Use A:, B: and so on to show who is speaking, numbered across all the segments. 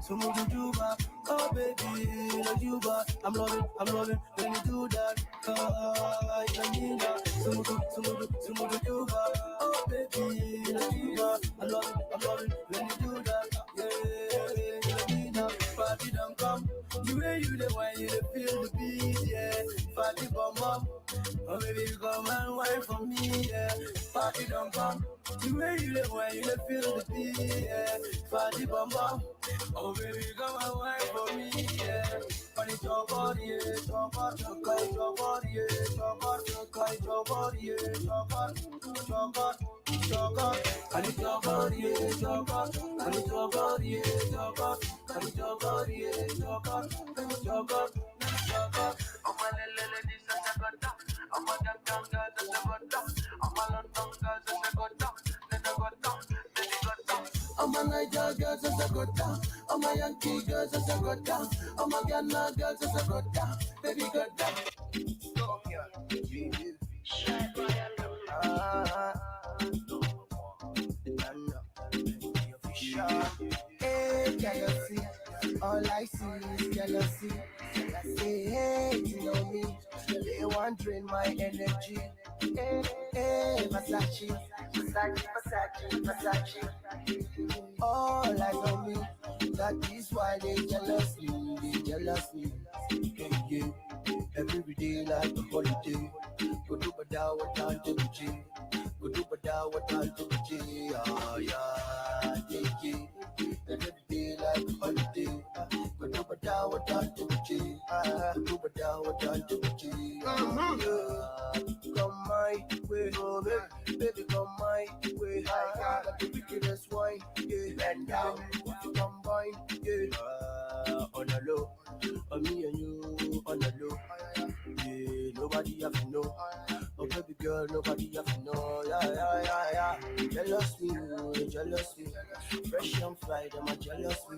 A: Sumudu Juba, oh baby, like Juba, I'm loving when you do that. Sumudu Juba, oh baby, like Juba, I'm loving when you do that. Yeah, party don't come, the way you the way you feel the beat, yeah. Party bomb bomb, oh baby, come and wine for me, yeah. Party don't come, the way you the way you feel the beat, yeah. Party bomb bomb. Oh baby, come and wine for me, yeah. And it's your body, yeah. It's your body, yeah. It's your body, yeah. It's your body, yeah. It's your body, it's your body. And it's your body, yeah. It's your body. And it's your body, yeah. It's your body. And it's your body, yeah. It's your body. It's your body. It's your body. I'm a little this is a good time. I'm a young girl that's a good time. I'm a London girl that's a good time. That's a good time. That's a good time. I'm a Niger girl that's a good time. I'm a Yankee girl that's a good time. I'm a Ghana girl that's a good time. Baby good time. Hey, jealousy. All I see is jealousy. Say, hey, you know me. They want to drain my energy. Hey, Versace. All eyes on me. That is why they jealous me. Yeah. Every day like a holiday. Go do bada what time to be. Go do bada what time to be. Yeah. Every day like a holiday. Go do bada what time to be. Go do bada what time to be. Come my way, oh baby, come my way. Got the wickedest wine, yeah. Bend down, combine, yeah. On the low, on me and you, on the low. Yeah, nobody have to know. Oh baby girl, nobody have to know. Yeah. Jealous me. Fresh and fly, them are jealous me.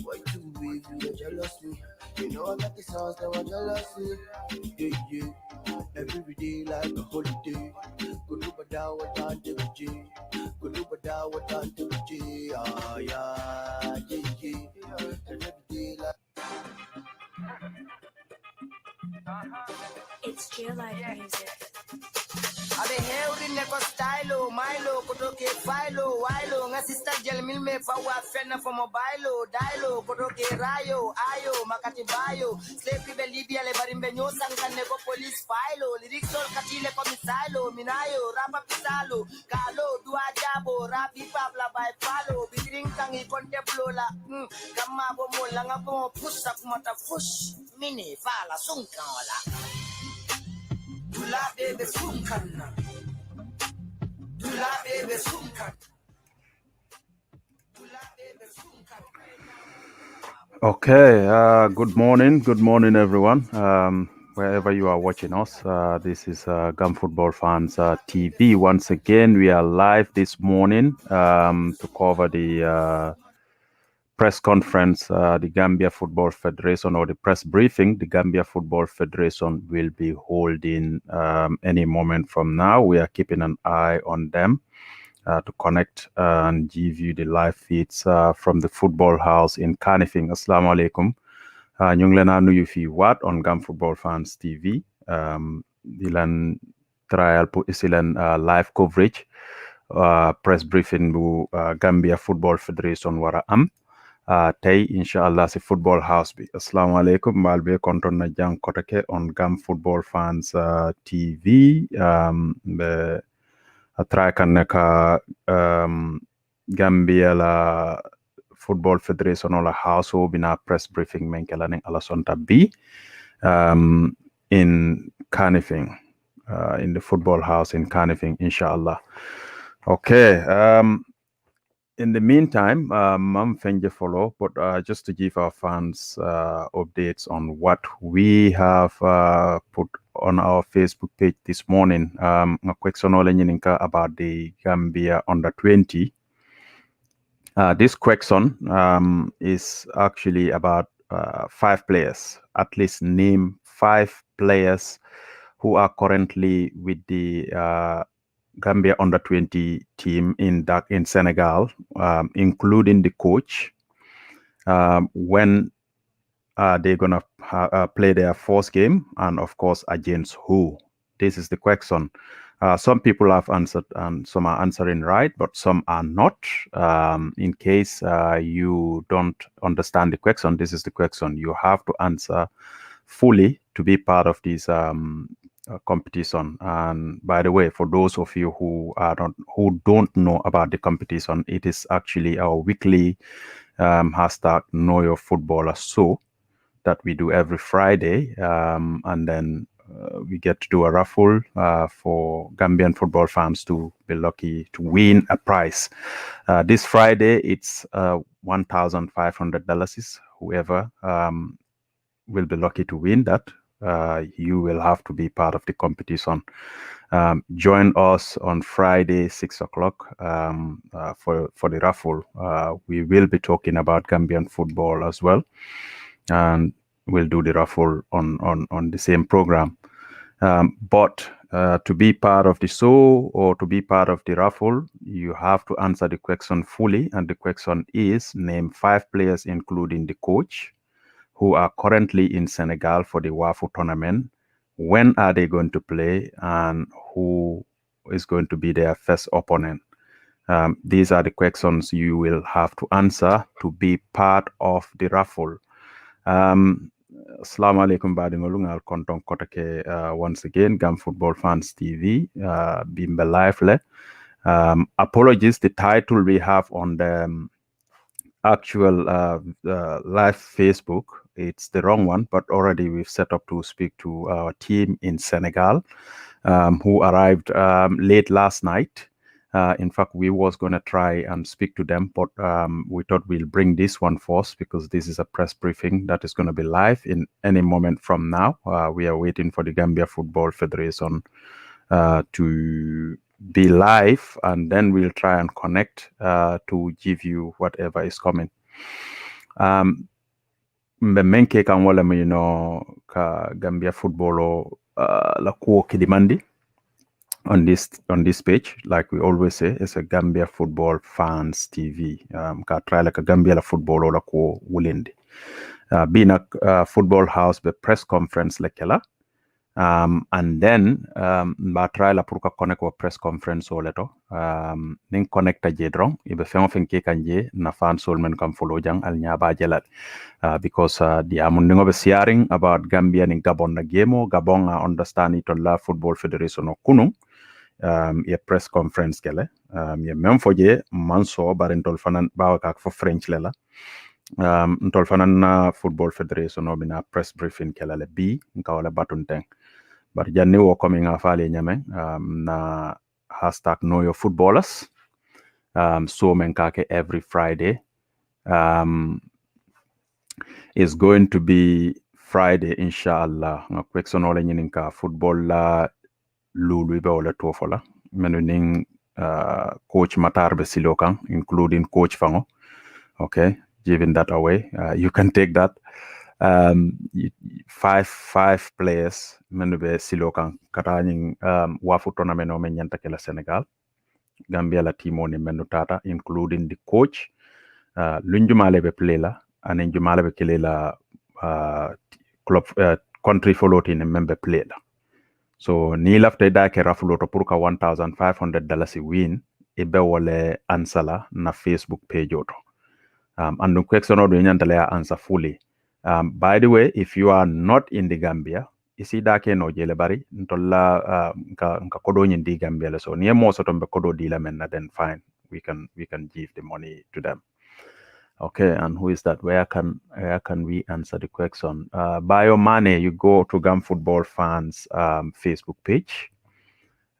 A: Boy too wavy, they jealous me. You know I got the sauce, they are jealous me. Yeah. Every day like a holiday. Go do bada what time to be. Go do bada what time to be. Yeah. Every day like.
B: It's Jill Live Music.
A: Abe heuri neko stylo, Milo, kotoke filo, wilo, nga sister gel milme fawa fena for mobile, dialo, kotoke rayo, ayo, makati bayo, sleepy belibia le barimbe nyosa nga neko police filo, lyrics all katile komisalo, minayo, rapa pisalo, kalo, dua jabo, rapi pabla by palo, bidiring tangi konte blola, kama bomo langa bomo push up mata push, mini fala sunkala. Dula bebe sunkan.
C: Okay, good morning everyone, wherever you are watching us. This is Gum Football Fans TV. Once again, we are live this morning to cover the press conference, the Gambia Football Federation, or the press briefing the Gambia Football Federation will be holding any moment from now. We are keeping an eye on them to connect and give you the live feeds from the football house in Kanifing. Assalamu alaikum. Ñu ngi leen a nuyu fi waat on Gam Football Fans TV. Di leen trial pour isi leen live coverage press briefing bu Gambia Football Federation wara am tey inshallah si football house bi. Assalamu alaikum. Mbal be konton na jang kotake on Gam Football Fans TV. Be try kan neka Gambia la Football Federation or la house will be na press briefing menkela ning alasonta B in Kanifing, in the football house in Kanifing, inshallah. Okay. In the meantime, I'm Fenje follow, but just to give our fans updates on what we have put on our Facebook page this morning. A question about the Gambia under 20. This question is actually about 5 players. At least name 5 players who are currently with the Gambia under 20 team in Senegal, including the coach. When are they gonna play their first game, and of course against who? This is the question. Some people have answered, and some are answering right, but some are not. In case you don't understand the question, this is the question. You have to answer fully to be part of this competition. And by the way, for those of you who don't know about the competition, it is actually our weekly hashtag Know Your Footballer show that we do every Friday, and then we get to do a raffle for Gambian football fans to be lucky to win a prize. This Friday, it's $1,500. Whoever will be lucky to win that, you will have to be part of the competition. Join us on Friday, 6 o'clock for the raffle. We will be talking about Gambian football as well, and we'll do the raffle on the same program. But to be part of the show or to be part of the raffle, you have to answer the question fully, and the question is: name 5 players, including the coach, who are currently in Senegal for the WAFU tournament. When are they going to play, and who is going to be their first opponent? These are the questions you will have to answer to be part of the raffle. Assalamu alaikum badingolu ngal konton kotake once again Gam Football Fans TV bimbe live le. Apologies, the title we have on the actual live Facebook, it's the wrong one, but already we've set up to speak to our team in Senegal, who arrived late last night. In fact, we was going to try and speak to them, but we thought we'll bring this one first because this is a press briefing that is going to be live in any moment from now. We are waiting for the Gambia Football Federation to be live, and then we'll try and connect to give you whatever is coming. Menke kan wala mo ka Gambia Football la kuo kidimandi on this page, like we always say, it's a Gambia Football Fans TV. Ka try like a Gambia la football la ko wulindi. Being a football house be press conference lekela. And then ba try la pour ka connect wa press conference o leto. Ning connecta jedrong ibe fengo fenke kanje na fan sol men kam follow jang al nyaba jelat. Because the amundingo be sharing about Gambia ning Gabon na gemo Gabon understand it la Football Federation o kunung. Ye press conference kele ye même foje manso barentol fanan bawaka for French lela ntol fanan na Football Federation no bina press briefing kele le bi nkawala batun teng bar janni wo coming afale nyame na hashtag Know Your Footballers so men kake every Friday is going to be Friday inshallah na question ole nyininka football la lulu be wala tofola menu ning coach Matar be silokan, including coach Fango. Okay, giving that away, you can take that. 5 players menu be silokan kataning wafu tournament o men nyanta kala Senegal Gambia la timo ni menu tata, including the coach. Lunjumale be play la and Jumale be kele la club country follow in member play la. So ni lafte da ke rafuloto pour ka $1,500 win ibe wole ansala na Facebook page oto. And the question of the nyantale answer fully. By the way, if you are not in the Gambia, isi da ke no jele bari ntolla nka kodo nyindi Gambia so ni mo soto be kodo dila men na then fine, we can give the money to them. Okay, and who is that? Where can we answer the question? By your money, you go to Gam Football Fans Facebook page,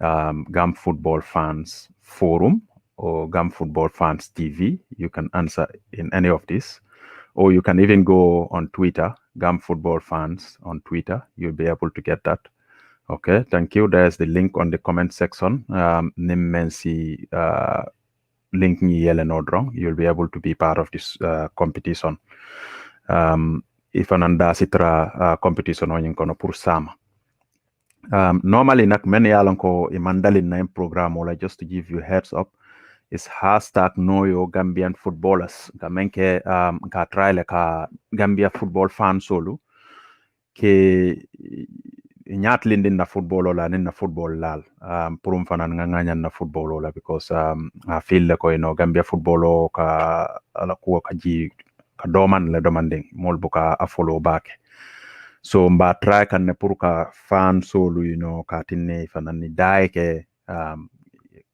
C: Gam Football Fans Forum, or Gam Football Fans TV. You can answer in any of these, or you can even go on Twitter, Gam Football Fans on Twitter. You'll be able to get that. Okay, thank you. There's the link on the comment section. Nimmensi link ni yele nodrong, you'll be able to be part of this competition. If ananda sitra competition on kono pour sama. Normally, nak many yalanko imandalin na program or just to give you heads up is hashtag know your Gambian footballers. Gamenke ka try like a Gambia football fan solo ke lindin na football la nin na football lal purum fanan nga na football la because I feel like Gambia football ka ala kuwa ka ji ka doman le domanding mol buka a follow back so mba try kan ne pour ka fan solo ka tinne fanan ni dai ke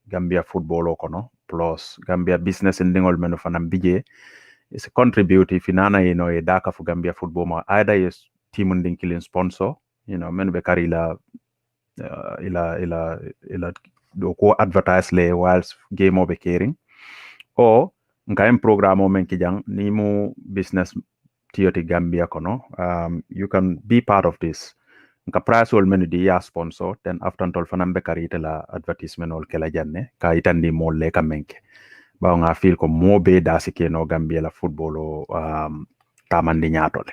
C: Gambia football o kono plus Gambia business ndingol meno fanan bije is a contribute if inana e daka fu Gambia football ma either is team ndin killing sponsor men be kari ila do ko advertise le whilst game o be caring o nka en programme o men kijang ni mu business tioti Gambia kono you can be part of this nka price ol men di ya sponsor then after tol fanam be kari la advertisement ol kala janne ka itandi mo le ka menke ba nga feel ko mo be dasi ke no Gambia la football o tamandi nyatole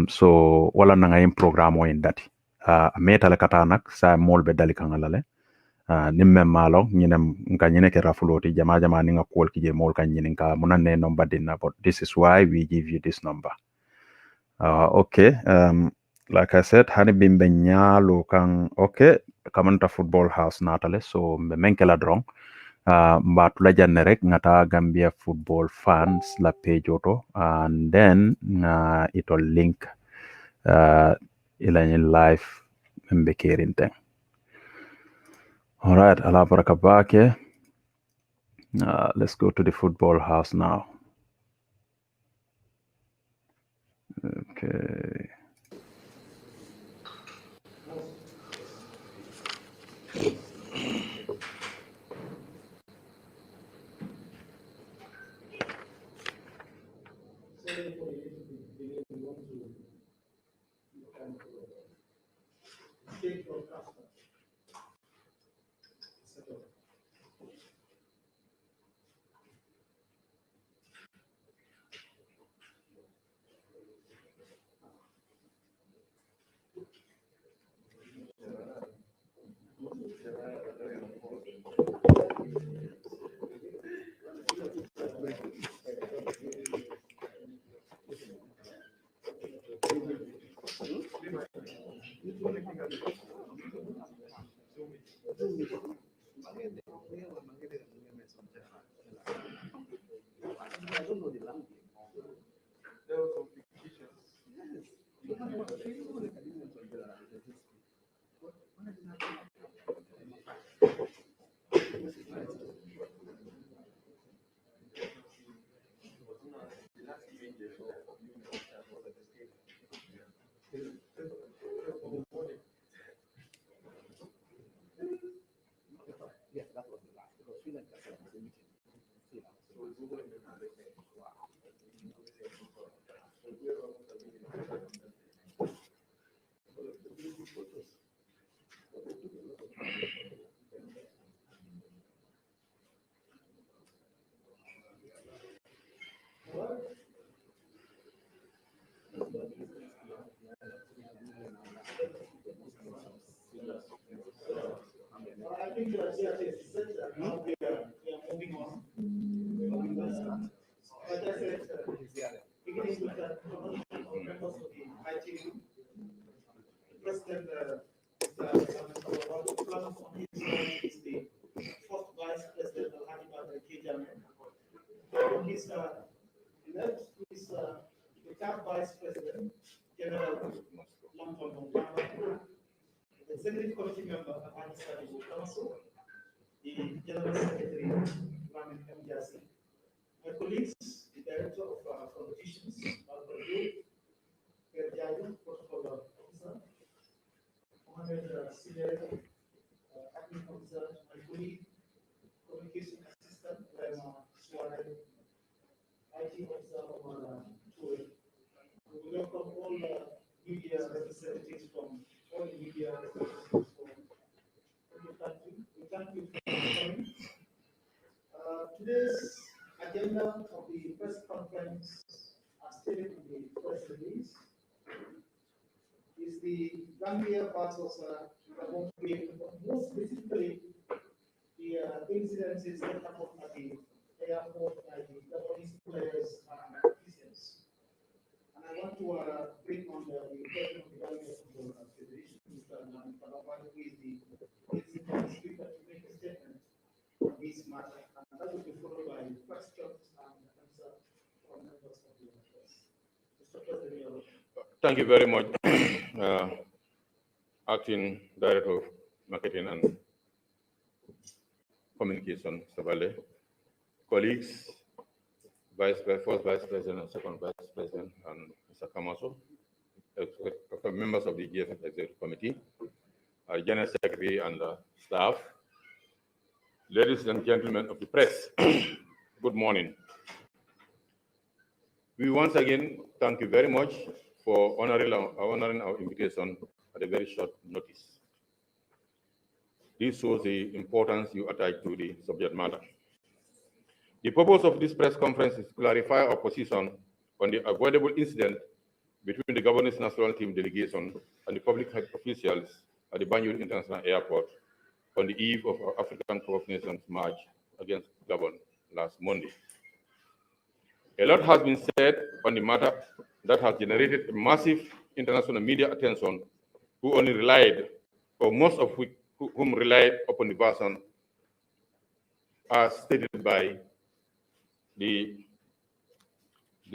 C: so wala na ngayon program o indati meta le katanak sa mol be dali kangalale nimme malo nyinem nka nyine ke rafuloti jama ni nga kol kije mol kan nyinin ka munanne number dinna but this is why we give you this number okay like I said hani bimbe nyalo kan okay kamanta football house natale so mbe menkela drong mbatu la janne rek ngata Gambia football fans la page oto and then it'll link ilani live mbe kerinte all right ala baraka bake let's go to the football house now okay
B: is the Gambia versus Gabon game, most specifically the incidences that happened at the airport by the Gabonese players and officials. And I want to bring on the president of the Gambia Football Federation, Mr. Kalabal, who is the principal speaker, to make a statement on this matter. And that will be followed by questions and answer from members of the press. Mr. President,
D: thank you very much, Acting Director of Marketing and Communication, Savale, colleagues, First Vice President and Second Vice President, and Mr. Kamaso, members of the GFF Executive Committee, General Secretary and staff, ladies and gentlemen of the press, good morning. We once again thank you very much for honoring our invitation at a very short notice. This shows the importance you attach to the subject matter. The purpose of this press conference is to clarify our position on the avoidable incident between the Gabonese national team delegation and the public health officials at the Banjul International Airport on the eve of our African Cup of Nations match against Gabon last Monday. A lot has been said on the matter that has generated massive international media attention, who only relied, or most of whom relied upon the version as stated by the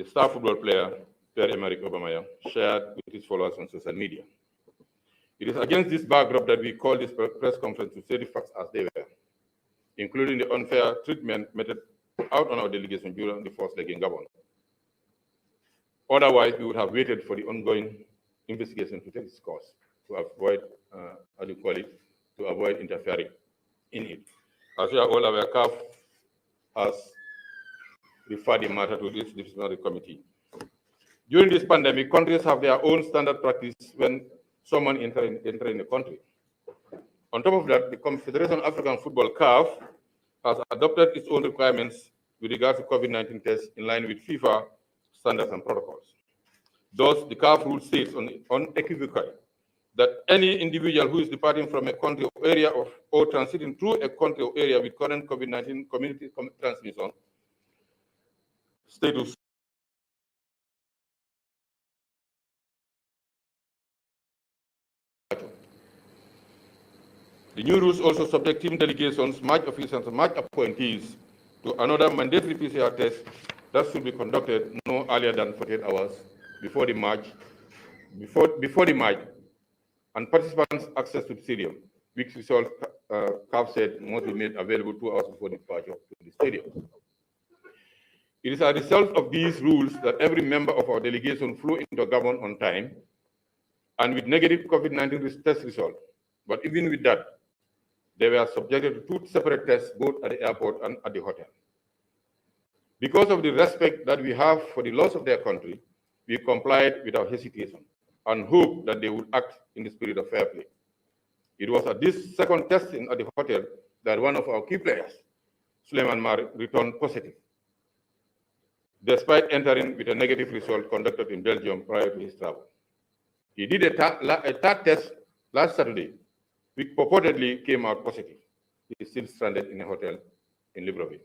D: star football player, Pierre-Emerick Aubameyang, shared with his followers on social media. It is against this backdrop that we call this press conference to say the facts as they were, including the unfair treatment meted out on our delegation during the first leg in Gabon. Otherwise, we would have waited for the ongoing investigation to take its course to avoid, to avoid interfering in it. As we are all aware, CAF has referred the matter to this disciplinary committee. During this pandemic, countries have their own standard practice when someone enters in the country. On top of that, the Confederation of African Football, CAF, has adopted its own requirements with regard to COVID-19 tests in line with FIFA standards and protocols. Thus, the CAF rule states unequivocally that any individual who is departing from a country or area or transiting through a country or area with current COVID-19 community transmission status The new rules also subject team delegations, match officials, and match appointees to another mandatory PCR test that should be conducted no earlier than 48 hours before the match, and participants' access to the stadium, which result CAF said must be made available 2 hours before departure to the stadium. It is a result of these rules that every member of our delegation flew into Gabon on time and with negative COVID-19 test result. But even with that, they were subjected to 2 separate tests, both at the airport and at the hotel. Because of the respect that we have for the laws of their country, we complied without hesitation and hope that they would act in the spirit of fair play. It was at this second testing at the hotel that one of our key players, Suleiman Mar, returned positive, despite entering with a negative result conducted in Belgium prior to his travel. He did a third test last Saturday, which purportedly came out positive. He is still stranded in a hotel in Libreville.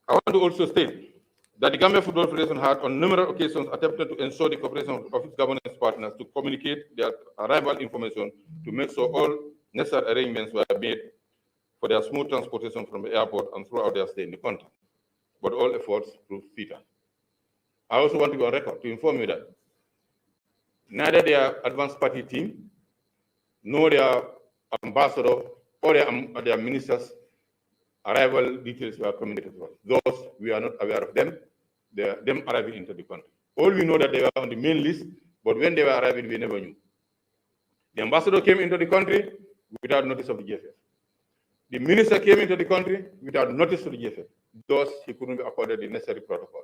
D: I want to also state that the Gambia Football Federation had on numerous occasions attempted to ensure the cooperation of its governance partners to communicate their arrival information to make sure all necessary arrangements were made for their smooth transportation from the airport and throughout their stay in the country. But all efforts proved futile. I also want to go on record to inform you that neither their advanced party team nor their ambassador or their ministers' arrival details were communicated to us. Those, we are not aware of them, them arriving into the country. All we know that they were on the main list, but when they were arriving, we never knew. The ambassador came into the country without notice of the GFF. The minister came into the country without notice of the GFF. Thus, he couldn't be accorded the necessary protocol.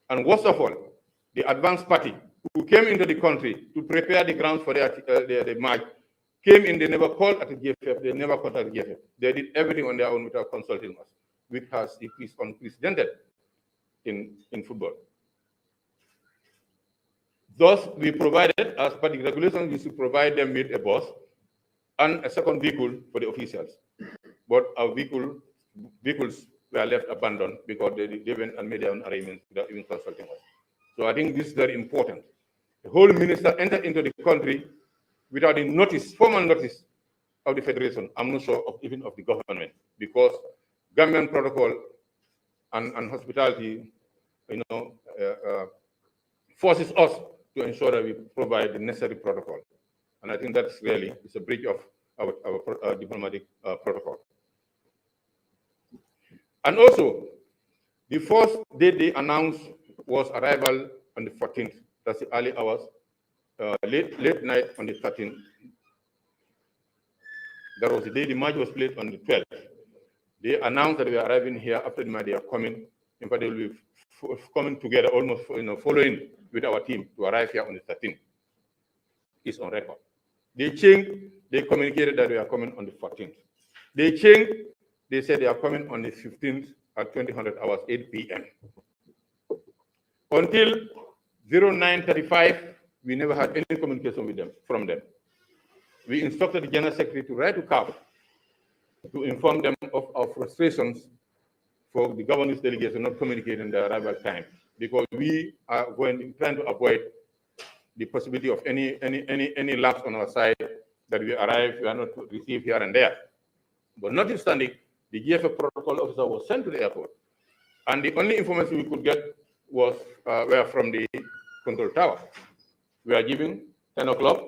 D: And worst of all, the advanced party who came into the country to prepare the grounds for their march came in, they never called at the GFF, they never contacted the GFF. They did everything on their own without consulting us, which is unprecedented in football. Thus, we provided, as per the regulations, we should provide them with a bus and a second vehicle for the officials. But our vehicles were left abandoned because they went and made their own arrangements without even consulting us. So I think this is very important. The whole minister entered into the country without a notice, formal notice of the federation. I'm not sure even of the government, because Gambian protocol and hospitality, forces us to ensure that we provide the necessary protocol. And I think that's really it's a breach of our diplomatic protocol. And also, the first date they announced was arrival on the 14th. That's the early hours, late night on the 13th. That was the day the march was played on the 12th. They announced that they were arriving here after the march. They are coming. In fact, they will be coming together, almost following with our team to arrive here on the 13th. It's on record. They changed. They communicated that they are coming on the 14th. They changed. They said they are coming on the 15th at 2000 hours, 8 p.m. Until 09:35, we never had any communication from them. We instructed the General Secretary to write to CAF to inform them of our frustrations for the governor's delegation not communicating the arrival time, because we are trying to avoid the possibility of any lapse on our side that we arrive, we are not received here and there. But notwithstanding, the GFA protocol officer was sent to the airport, and the only information we could get were from the control tower. We are giving 10 o'clock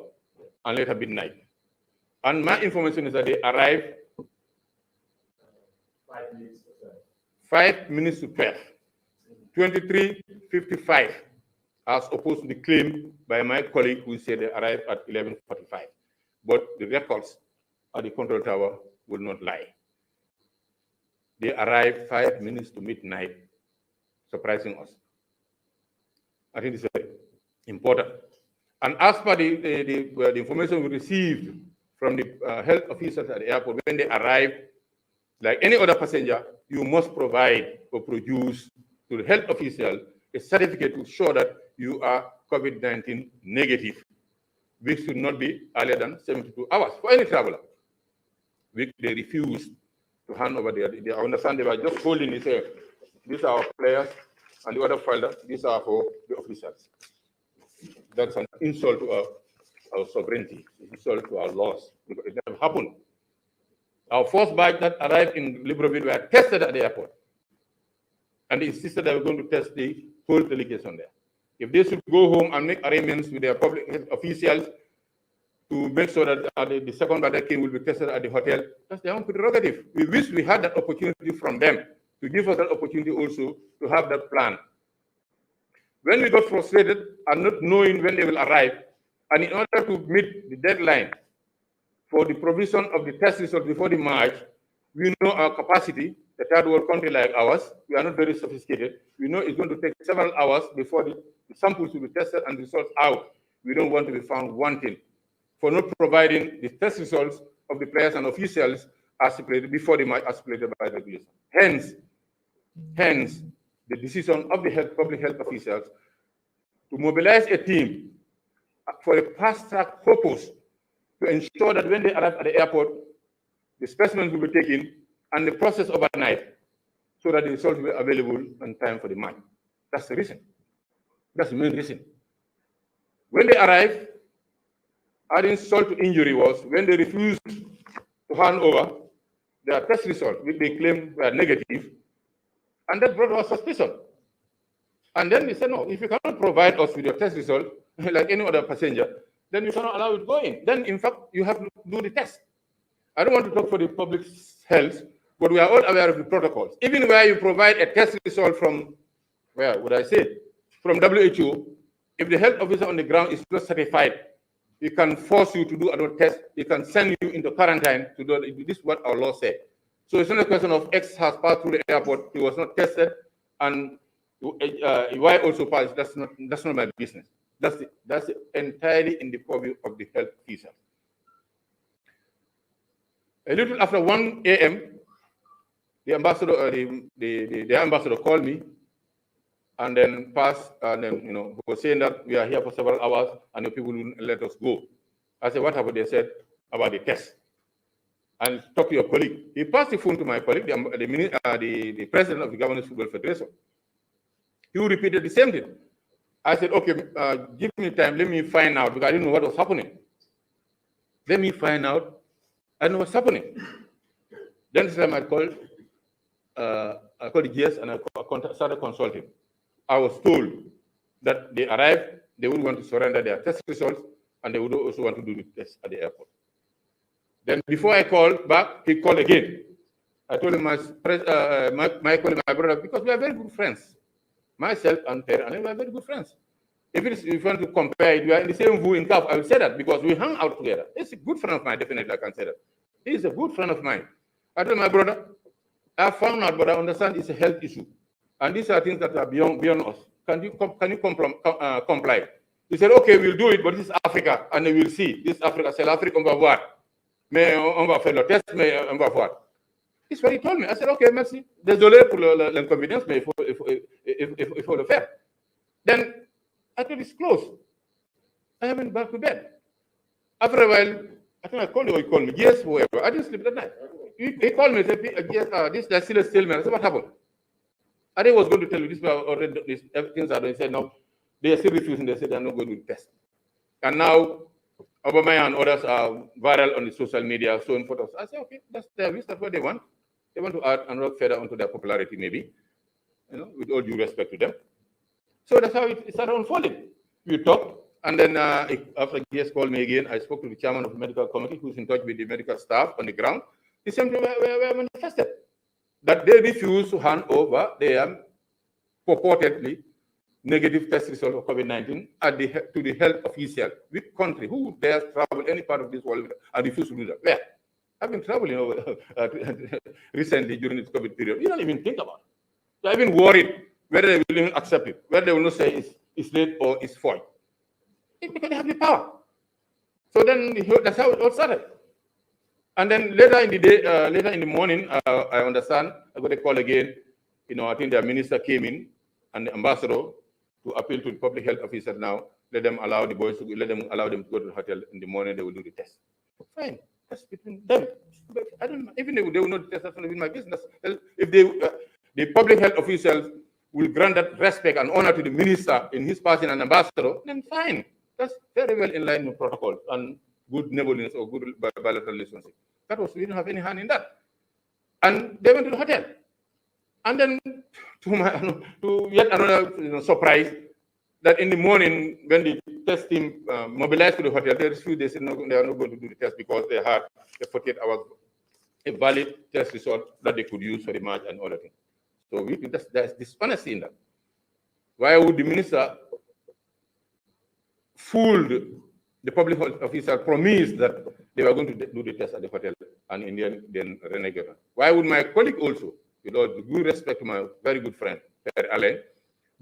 D: and later midnight. And my information is that they arrived 5 minutes to 12, 23:55, as opposed to the claim by my colleague who said they arrived at 11:45. But the records at the control tower will not lie. They arrived 5 minutes to midnight, surprising us. I think this is very important. And as per the information we received from the health officers at the airport, when they arrive, like any other passenger, you must provide or produce to the health official a certificate to show that you are COVID-19 negative, which should not be earlier than 72 hours for any traveler, which they refused to hand over there. They understand they were just holding it. Say, these are our players, and the other folder, these are for the officials. That's an insult to our sovereignty, an insult to our laws, because it never happened. Our first batch that arrived in Libreville were tested at the airport, and they insisted they were going to test the whole delegation there. If they should go home and make arrangements with their public health officials to make sure that the second batch that came will be tested at the hotel, that's their own prerogative. We wish we had that opportunity from them to give us that opportunity also to have that plan. When we got frustrated and not knowing when they will arrive, and in order to meet the deadline for the provision of the test results before the March, we know our capacity, the third world country like ours, we are not very sophisticated. We know it's going to take several hours before the samples will be tested and results out. We don't want to be found wanting for not providing the test results of the players and officials as stipulated before the March, as stipulated by regulation. Hence, the decision of the public health officials to mobilize a team for a fast-track purpose to ensure that when they arrive at the airport, the specimens will be taken and the process overnight so that the results will be available in time for the match. That's the reason. That's the main reason. When they arrive, adding insult to injury was when they refused to hand over their test results, which they claimed were negative, and that brought us suspicion. And then we said, no, if you cannot provide us with your test result, like any other passenger, then you cannot allow it going. Then, in fact, you have to do the test. I don't want to talk for the public's health, but we are all aware of the protocols. Even where you provide a test result from, where would I say, from WHO, if the health officer on the ground is not certified, he can force you to do another test. He can send you into quarantine to do this is what our law said. So it's not a question of X has passed through the airport, he was not tested, and Y also passed. That's not my business. That's entirely in the purview of the health officer. A little after 1 a.m., the ambassador called me and then pass, and then, he was saying that we are here for several hours and the people wouldn't let us go. I said, what happened? They said about the test. And talk to your colleague. He passed the phone to my colleague, the president of the Governors Football Federation. He repeated the same thing. I said, okay, give me time, let me find out, because I didn't know what was happening. Let me find out, I know what's happening. Then this time I called the GS and I started consulting. I was told that they arrived, they would want to surrender their test results, and they would also want to do the test at the airport. Then before I called back, he called again. I told him, my colleague, my brother, because we are very good friends. Myself and Terry, and we are very good friends. If you want to compare it, we are in the same view in CAF, I will say that because we hang out together. He's a good friend of mine, definitely I can say that. He is a good friend of mine. I told my brother, I found out, but I understand it's a health issue. And these are things that are beyond us. Can you comply? He said, okay, we'll do it, but this is Africa, and they will see. This is Africa, c'est l'Afrique, on va voir. Mais on va faire le test, mais on va voir. It's what he told me. I said, okay, merci. Désolé pour l'inconvénient, mais il faut le faire. Then I thought it's closed. I went back to bed. After a while, I think I called you or he called me. Yes, whoever. I didn't sleep that night. He called me and said, yes, there's still a stalemate. I said, what happened? I was going to tell you this, but already things are done. He said, no, they are still refusing. They said they're not going to test. And now, Obama and others are viral on the social media, showing photos. I said, okay, that's their wish, that's what they want. They want to add another feather onto their popularity, maybe, with all due respect to them. So that's how it started unfolding. We talked, and then after GS called me again, I spoke to the chairman of the medical committee, who's in touch with the medical staff on the ground. The same thing were manifested, that they refuse to hand over their purportedly negative test result of COVID-19 to the health official. Which country, who dares travel any part of this world and refuse to do that? Where? I've been traveling recently during this COVID period. You don't even think about it. So I've been worried whether they will even accept it, whether they will not say it's late or it's fault. Because they have the power. So then that's how it all started. And then later in the day, later in the morning, I understand, I got a call again. I think their minister came in and the ambassador to appeal to the public health officer now, let them allow the boys to allow them to go to the hotel in the morning, they will do the test. Fine. That's between them. But I don't know. Even if they will not test, that's not my business. If the public health officials will grant that respect and honor to the minister in his person and ambassador, then fine. That's very well in line with protocol and good neighborliness or good bilateral relationship. We didn't have any hand in that. And they went to the hotel. And then to yet another surprise, that in the morning when the test team mobilized to the hotel, they said no, they are not going to do the test because they had a 48 hours, a valid test result that they could use for the match and other things. So there's dishonesty in that. Why would the minister fool the public health officer, promise that they were going to do the test at the hotel, and in the end, then renegade? Why would my colleague also, with all due respect to my very good friend, Perry Allen,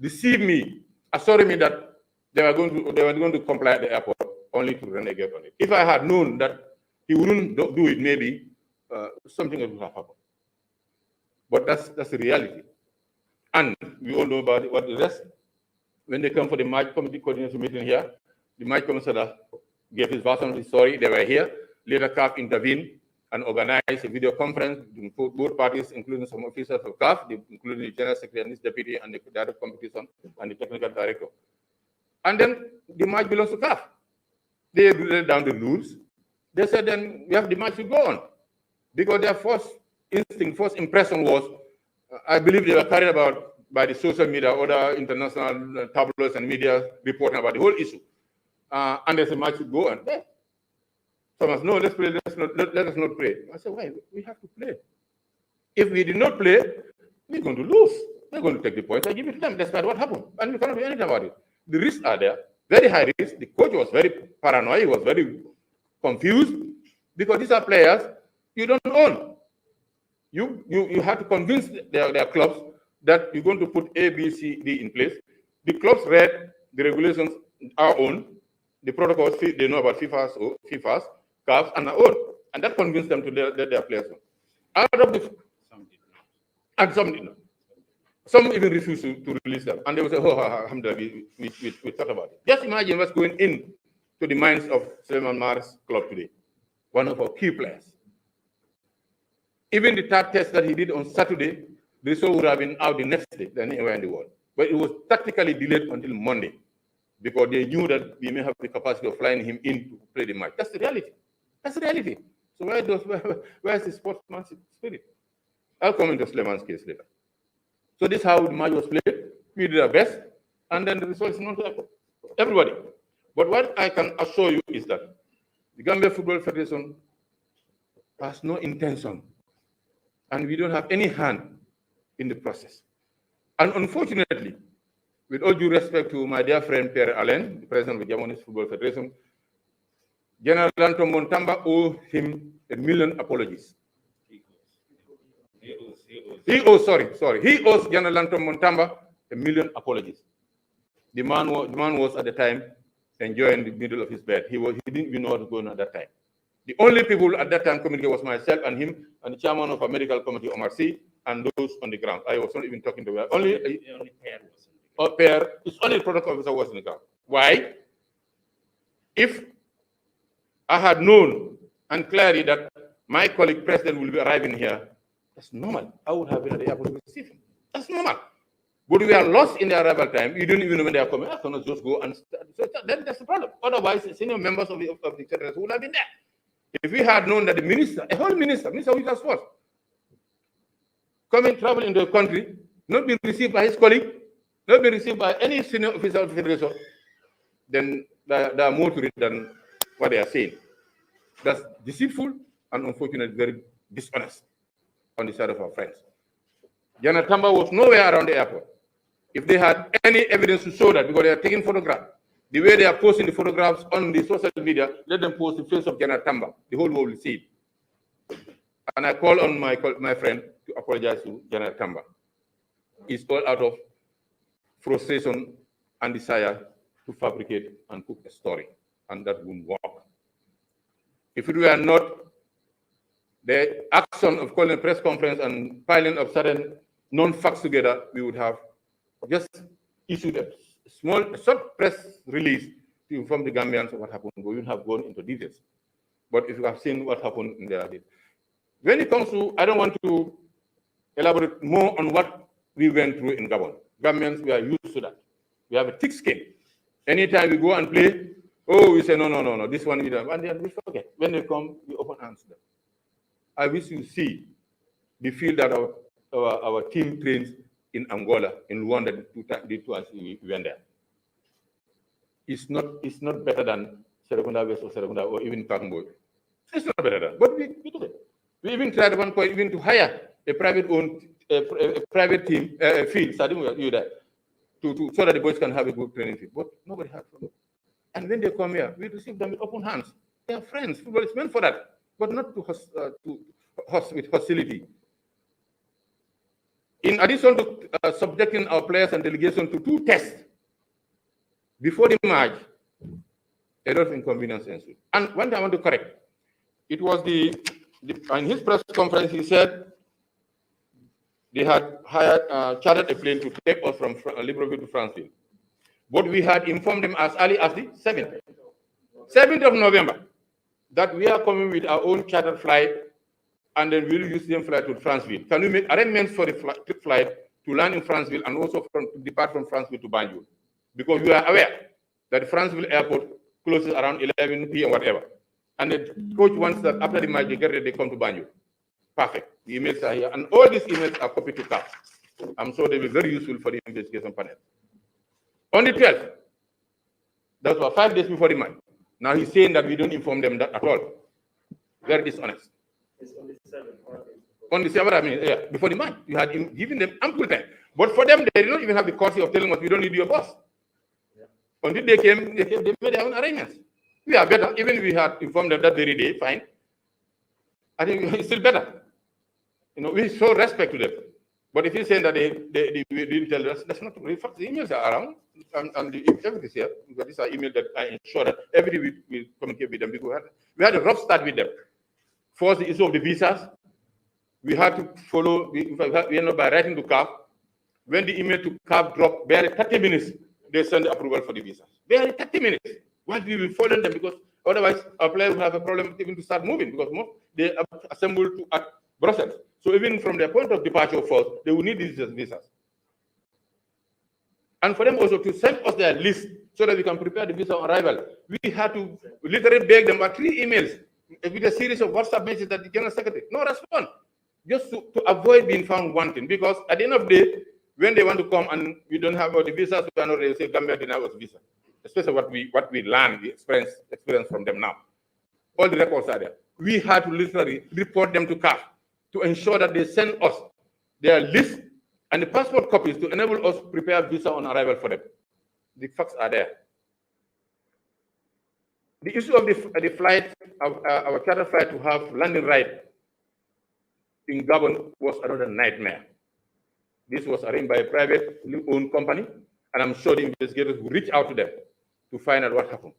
D: deceive me, assuring me that they were going to comply at the airport, only to renegade on it? If I had known that he wouldn't do it, maybe something would have happened. But that's the reality. And we all know about what the rest. When they come for the match committee coordination meeting here, the match commissioner gave his version of the story. They were here. Later, CAF intervened and organized a video conference between both parties, including some officers of CAF, including the general secretary and his deputy, and the director of competition and the technical director. And then the match belongs to CAF. They laid down the rules. They said then we have the match to go on, because their first instinct, first impression was, I believe they were carried about by the social media, other international tabloids and media reporting about the whole issue. And there's a match to go on. There. Thomas, no, let's play. Let us not play. I said, why? We have to play. If we did not play, we're going to lose. We're going to take the points. I give it to them. That's not what happened. And we cannot do anything about it. The risks are there, very high risk. The coach was very paranoid. He was very confused, because these are players you don't own. You have to convince their clubs that you're going to put A, B, C, D in place. The clubs read the regulations, our own, the protocols they know about FIFA's, CAF's, and our own. And that convinced them to let their players on. Out of the, some did not. Some even refuse to release them. And they will say, oh, alhamdulillah, we thought about it. Just imagine what's going in to the minds of Suleiman Mar's club today, one of our key players. Even the third test that he did on Saturday, the result would have been out the next day than anywhere in the world. But it was tactically delayed until Monday because they knew that we may have the capacity of flying him in to play the match. That's the reality. That's the reality. So where's the sportsmanship spirit? I'll come into Suleiman's case later. So this is how the match was played. We did our best, and then the result is not for everybody. But what I can assure you is that the Gambia Football Federation has no intention, and we don't have any hand in the process. And unfortunately, with all due respect to my dear friend Pierre Allen, the president of the Gabonese Football Federation, General Lantom Montamba owes him 1 million apologies. He owes General Lantom Montamba 1 million apologies. The man was at the time enjoying the middle of his bed. He didn't even know what was going on at that time. The only people at that time communicated was myself and him and the chairman of our medical committee, Omar C, and those on the ground. I was not even talking to him. Only Pierre, it's only the protocol officer was on the ground. Why? If I had known and clearly that my colleague president will be arriving here, that's normal. I would have been at the airport to receive him. That's normal. But we are lost in the arrival time. You don't even know when they are coming. I cannot just go and start. So then that's the problem. Otherwise, senior members of the Federation would have been there. If we had known that the minister, a whole minister of Youth Sports, travel into the country, not being received by his colleague, not being received by any senior officer of the Federation, then there are more to it than what they are saying. That's deceitful and unfortunately very dishonest on the side of our friends. Jana Tamba was nowhere around the airport. If they had any evidence to show that, because they are taking photographs, the way they are posting the photographs on the social media, let them post the face of Jana Tamba. The whole world will see it. And I call on my friend to apologize to Jana Tamba. It's all out of frustration and desire to fabricate and cook a story, and that won't work. If it were not the action of calling a press conference and piling up certain non-facts together, we would have just issued a short press release to inform the Gambians of what happened. We wouldn't have gone into details. But if you have seen what happened in there, when it comes to, I don't want to elaborate more on what we went through in Gabon. Gambians, we are used to that. We have a thick skin. Anytime we go and play, we say, no, this one we don't. And then we forget. When they come, we open hands to them. I wish you see the field that our team trains in Angola, in Rwanda, the two times we went there. It's not better than Serekunda West or Serekunda or even Kakambo. It's not better than, but we took it. We even tried at one point even to hire a private-owned private team field, starting with you there, so that the boys can have a good training field. But nobody had from it. And when they come here, we receive them with open hands. They are friends. Football is meant for that, but not with hostility. In addition to subjecting our players and delegation to 2 tests before the match, a lot of inconvenience ensued. And one thing I want to correct, it was in his press conference, he said they had chartered a plane to take us from Libreville to Franceville. But we had informed them as early as the 7th of November, that we are coming with our own chartered flight, and then we'll use them flight to Franceville. Can we make arrangements for the flight to land in Franceville and also to depart from Franceville to Banjul? Because we are aware that Franceville airport closes around 11 p.m. whatever. And the coach wants that after the match, they get ready, they come to Banjul. Perfect. The emails are here. And all these emails are copied to CAF. I'm sure they will be very useful for the investigation panel. On the 12th, that was 5 days before the match. Now he's saying that we don't inform them that at all. Very dishonest.
B: It's on the 7th.
D: On the 7th, I mean, yeah, before the match, you had given them ample time. But for them, they did not even have the courtesy of telling us we don't need your boss. Yeah. Until they came, they made their own arrangements. We are better. Even if we had informed them that very day, fine. I think it's still better. We show respect to them. But if you're saying that they didn't tell us, that's not true. In fact, the emails are around, and everything is here. Because these are emails that I ensure that every week we communicate with them. Because we had a rough start with them. First, the issue of the visas. We had to follow, we ended up by writing to CAF. When the email to CAF dropped, barely 30 minutes, they send the approval for the visa. Barely 30 minutes. Why do we follow them? Because otherwise, our players will have a problem even to start moving because they are assembled at Brussels. So even from their point of departure first, they will need these visas. And for them also to send us their list so that we can prepare the visa on arrival. We had to literally beg them about 3 emails with a series of WhatsApp messages that the General Secretary, no response. Just to avoid being found wanting, because at the end of the day, when they want to come and we don't have the visas, we are not ready to say Gambia deny us visa. Especially what we learn, we experience from them now. All the records are there. We had to literally report them to CAF to ensure that they send us their list and the passport copies to enable us to prepare visa on arrival for them. The facts are there. The issue of the flight, our charter flight to have landing right in Gabon was another nightmare. This was arranged by a private-owned company, and I'm sure the investigators will reach out to them to find out what happened.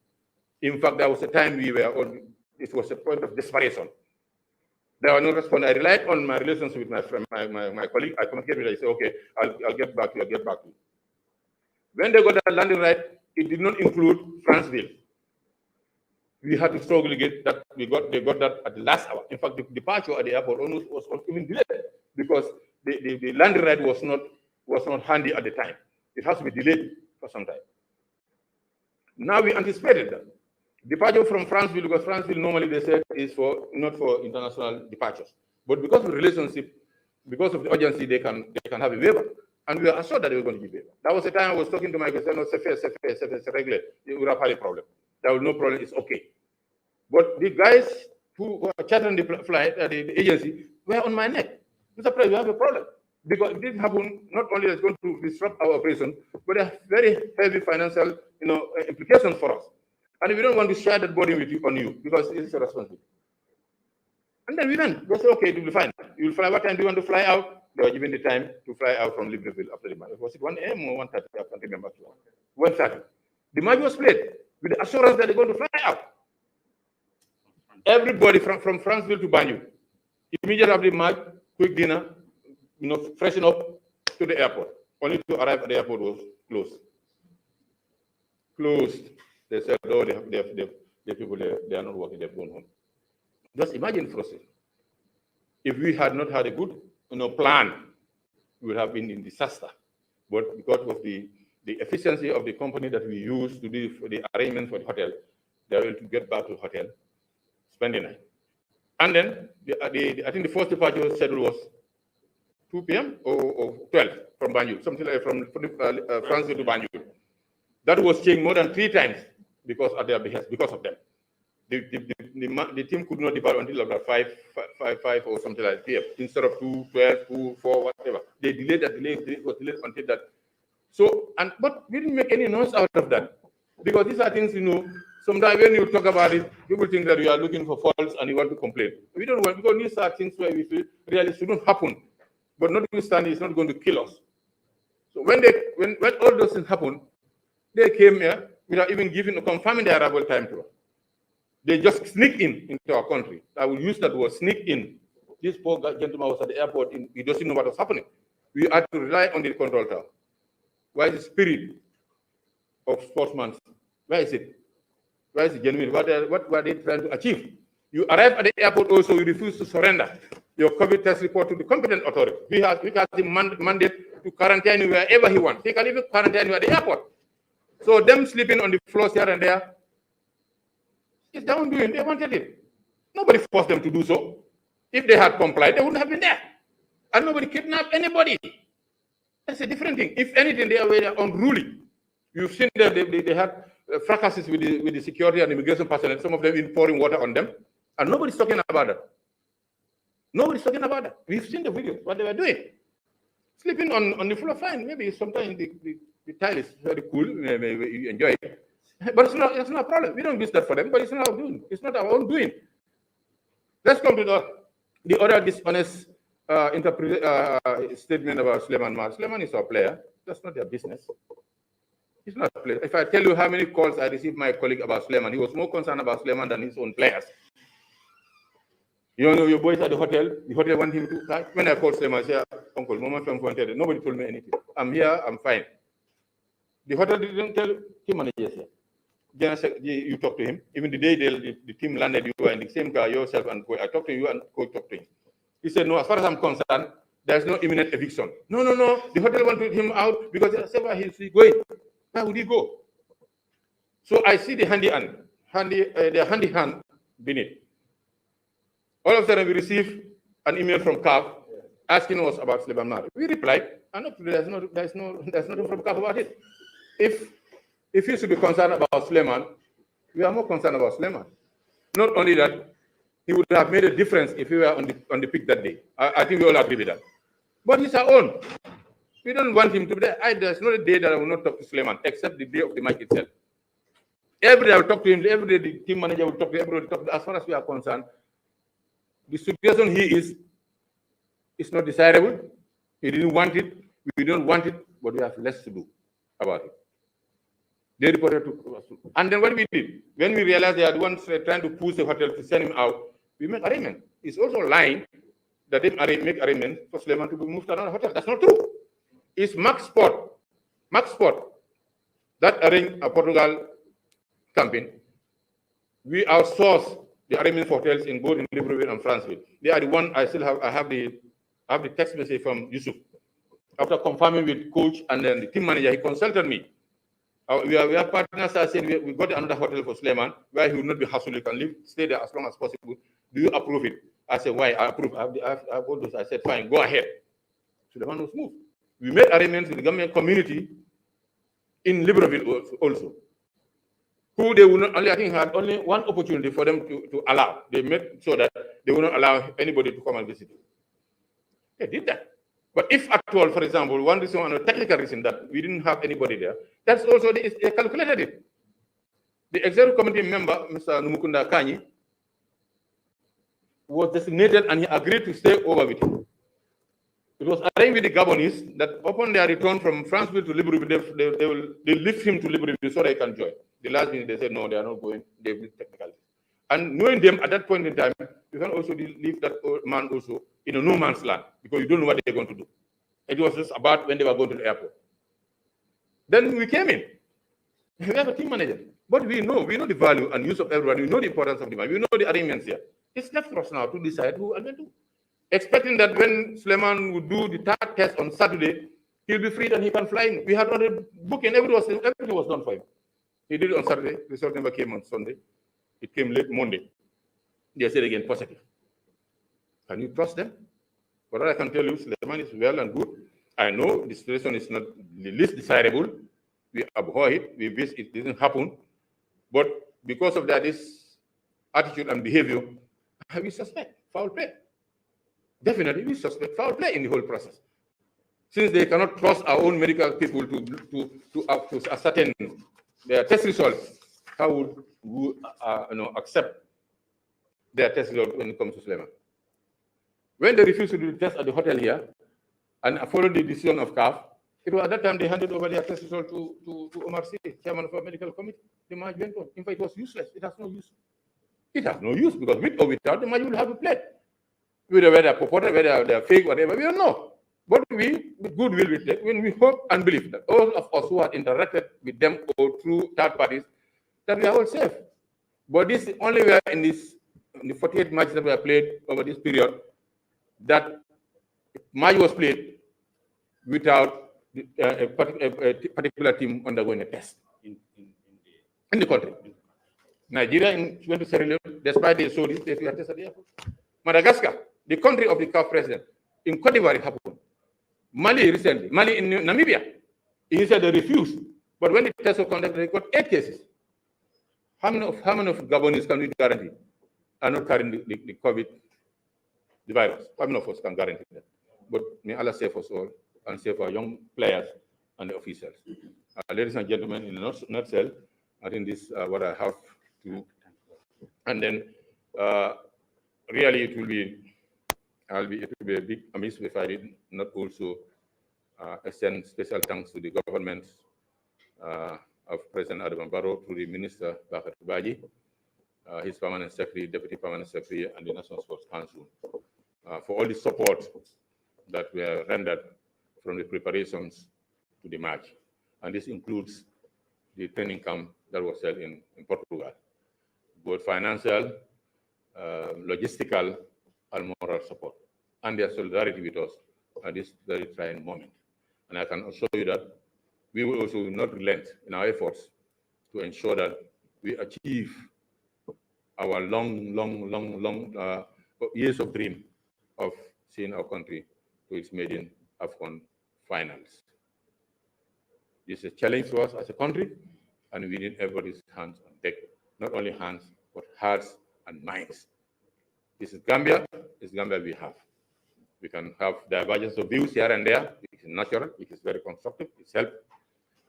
D: In fact, there was a time we were on, it was a point of desperation. There was no response. I relied on my relations with my friend, my colleague. I communicated with her. I said, okay, I'll get back to you, I'll get back to you. When they got that landing right, it did not include Franceville. We had to struggle to get that. They got that at the last hour. In fact, the departure at the airport almost was even delayed because the landing right was not handy at the time. It has to be delayed for some time. Now we anticipated that departure from Franceville, because Franceville normally they said is not for international departures, but because of the relationship, because of the urgency, they can have a waiver, and we were assured that they were going to give waiver. That was the time I was talking to my question. No, it's regular. You would have had a problem. There was no problem. It's okay. But the guys who were chartering the flight, the agency, were on my neck. Mr. President, we have a problem. Because it didn't happen, not only it's going to disrupt our operation, but there are very heavy financial implications for us. And we don't want to share that burden with you on you, because it's a responsibility. And then we went. They said, okay, it will be fine. You will fly. What time do you want to fly out? They were given the time to fly out from Libreville after the match. Was it 1 a.m. or 1:30? I can't remember. 1:30. The match was played with the assurance that they're going to fly out. Everybody from Franceville to Banjul, immediately after the match, quick dinner, freshen up to the airport. Only to arrive at the airport was closed. Closed. They said, oh, the people there, they are not working, they've gone home. Just imagine the process. If we had not had a good plan, we would have been in disaster. But because of the efficiency of the company that we use to do the arrangements for the hotel, they were able to get back to the hotel, spend the night. And then I think the first departure schedule was 2 p.m. or 12 from Banjul, something like from Franceville to Banjul. That was changed more than 3 times because of their behest, because of them. The team could not depart until about 5 or something like that, instead of 2, 12, 2, 4, whatever. They delayed that, it was delayed until that. So, but we didn't make any noise out of that. Because these are things, sometimes when you talk about it, people think that you are looking for faults and you want to complain. We don't want, because these are things where we feel really shouldn't happen. But notwithstanding, it's not going to kill us. So when all those things happen, they came here without even confirming their arrival time to us. They just sneak into our country. I will use that word, sneak in. This poor gentleman was at the airport, he doesn't know what was happening. We had to rely on the control tower. Why is the spirit of sportsmen? Where is it? Where is the genuine? What were they trying to achieve? You arrive at the airport also, you refuse to surrender your COVID test report to the competent authority. We have the mandate to quarantine you wherever he wants. He can even quarantine you at the airport. So them sleeping on the floors here and there, it's their own doing. They wanted it. Nobody forced them to do so. If they had complied, they wouldn't have been there. And nobody kidnapped anybody. That's a different thing. If anything, they are unruly. You've seen that they had fracasses with the security and immigration personnel, some of them in pouring water on them. And nobody's talking about that. Nobody's talking about that. We've seen the videos, what they were doing. Sleeping on the floor, fine. Maybe sometimes the tile is very cool, maybe you enjoy it. But it's not a problem. We don't use that for them, but it's not our doing. It's not our own doing. Let's come to the other dishonest statement about Suleiman Mar. Suleiman is our player. That's not their business. He's not a player. If I tell you how many calls I received my colleague about Suleiman, he was more concerned about Suleiman than his own players. Your boys at the hotel want him to, when I called Suleiman, I said, uncle, Mama from Fontaine. Nobody told me anything. I'm here, I'm fine. The hotel didn't tell team managers here. You talk to him. Even the day the team landed, you were in the same car, yourself and coach. I talked to you and coach talked to him. He said, no, as far as I'm concerned, there's no imminent eviction. No. The hotel wanted him out because he's going. Where would he go? So I see the handy hand beneath. All of a sudden, we received an email from CAF asking us about Suleiman Mar. We replied, and up to there's nothing from CAF about it. If you should be concerned about Suleiman, we are more concerned about Suleiman. Not only that, he would have made a difference if he were on the pitch that day. I think we all agree with that. But he's our own. We don't want him to be there. There's not a day that I will not talk to Suleiman, except the day of the match itself. Every day I will talk to him. Every day the team manager will talk to him. Everybody will talk to him. As far as we are concerned, the situation he is not desirable. He didn't want it. We don't want it, but we have less to do about it. They reported to us. And then what we did, when we realized they are the ones trying to push the hotel to send him out, we make arrangement. It's also lying that they make arrangements for Suleiman to be moved to another hotel. That's not true. It's Max Sport that arranged a Portugal campaign. We outsource the arrangement for hotels in both in Libreville and Franceville. They are the one I have the text message from Yusuf. After confirming with coach and then the team manager, he consulted me. We are partners. I said we got another hotel for Suleiman where he will not be hassled. He can stay there as long as possible. Do you approve it? I said, why? I approve. I have all those. I said, fine, go ahead. Suleiman was moved. We made arrangements with the Gambian community in Libreville also, who they would not only, I think, had only one opportunity for them to allow. They made so that they would not allow anybody to come and visit. They did that. But if at all, for example, one reason or a technical reason that we didn't have anybody there, that's also they calculated it. The executive committee member, Mr. Numukunda Kanyi, was designated and he agreed to stay over with him. It was arranged with the Gabonese that upon their return from Franceville to Libreville, they lift him to Libreville so they can join. The last minute they said no, they are not going. They will technical. And knowing them at that point in time, you can also leave that old man also in a no man's land because you don't know what they're going to do. It was just about when they were going to the airport. Then we came in. We have a team manager, but we know the value and use of everyone. We know the importance of the man. We know the arrangements here. It's left for us now to decide who are going to do. Expecting that when Suleiman would do the third test on Saturday, he'll be free and he can fly in. We had already booked and everything was done for him. He did it on Saturday. The result never came on Sunday. It came late Monday. They said again positive. Can you trust them? But what I can tell you, Suleiman is well and good. I know the situation is not the least desirable. We abhor it. We wish it didn't happen. But because of that, this attitude and behavior, we suspect foul play. Definitely, we suspect foul play in the whole process. Since they cannot trust our own medical people to ascertain their test results, how would we accept their test result when it comes to Suleiman? When they refused to do the test at the hotel here and followed the decision of CAF, it was at that time they handed over their test result to Omar C, chairman of our medical committee. The match went on. In fact, it was useless. It has no use. It has no use because with or without, the match will have a play. Whether they're purported, whether they're fake, whatever, we don't know. But we, with goodwill, when we hope and believe that all of us who have interacted with them or through third parties, that we are all safe. But this only way in the 48 matches that we have played over this period, that match was played without a particular team undergoing a test in the country. Nigeria went to Sierra Leone, despite they saw this, they were tested at the airport. Madagascar, the country of the CAF president, in Cote d'Ivoire it happened. Mali in Namibia, he said they refused. But when the test was conducted, they got 8 cases. How many of Gabonese can we guarantee are not carrying the COVID, the virus? How many of us can guarantee that? But may Allah save us all and save our young players and the officials. Ladies and gentlemen, in a nutshell, I think this is what I have to. And then really it will be a big amiss if I did not also extend special thanks to the government of President Adam Barrow, through the Minister Bakar Baji, his permanent secretary, deputy permanent secretary, and the National Sports Council for all the support that were rendered from the preparations to the match. And this includes the training camp that was held in Portugal, both financial, logistical, and moral support, and their solidarity with us at this very trying moment. And I can assure you that we will also not relent in our efforts to ensure that we achieve our long years of dream of seeing our country to its maiden AFCON finals. This is a challenge to us as a country, and we need everybody's hands on deck. Not only hands, but hearts and minds. This is Gambia. It's Gambia we have. We can have divergence of views here and there, which is natural, which is very constructive, it's helpful,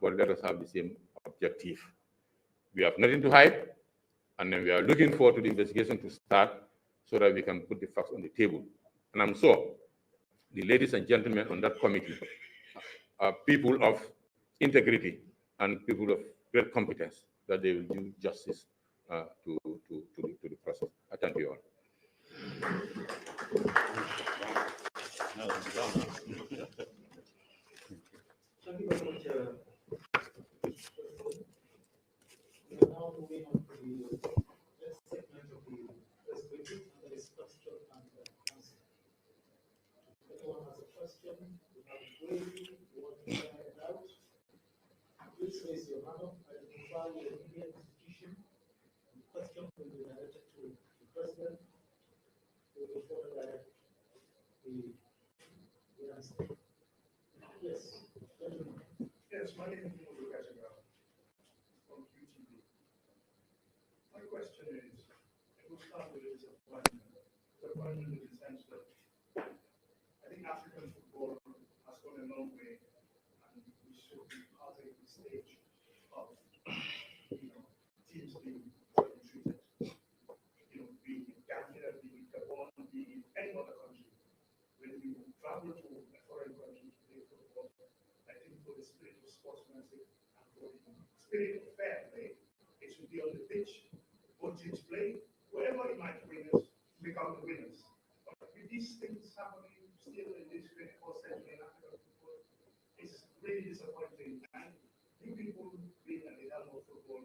D: but let us have the same objective. We have nothing to hide, and then we are looking forward to the investigation to start so that we can put the facts on the table. And I'm sure the ladies and gentlemen on that committee are people of integrity and people of great competence, that they will do justice to the process. I thank you all.
B: Thank you very much. We are now moving on to the next segment of the press briefing, and that is question and answer. If anyone has a question, you have a query, you want to share it out, please raise your hand up, identify your media institution. The question will be directed to the president, who will further direct the answer. Yes, gentlemen.
E: Yes, my name is Timothy Kachaga from QTV. My question is, it will start with a disappointment. Disappointment in the sense that I think African football has gone a long way, and we should be part of the stage of, teams being treated. Be it Gambia, be it Gabon, be it any other country. When we travel to a foreign country to play football, I think for the spirit of sportsmanship and for the spirit of fair play, it should be on the pitch. Both teams play, wherever it might bring us, become the winners. But with these things happening still in this 24th century in African football, it's really disappointing. And you people being at the helm of football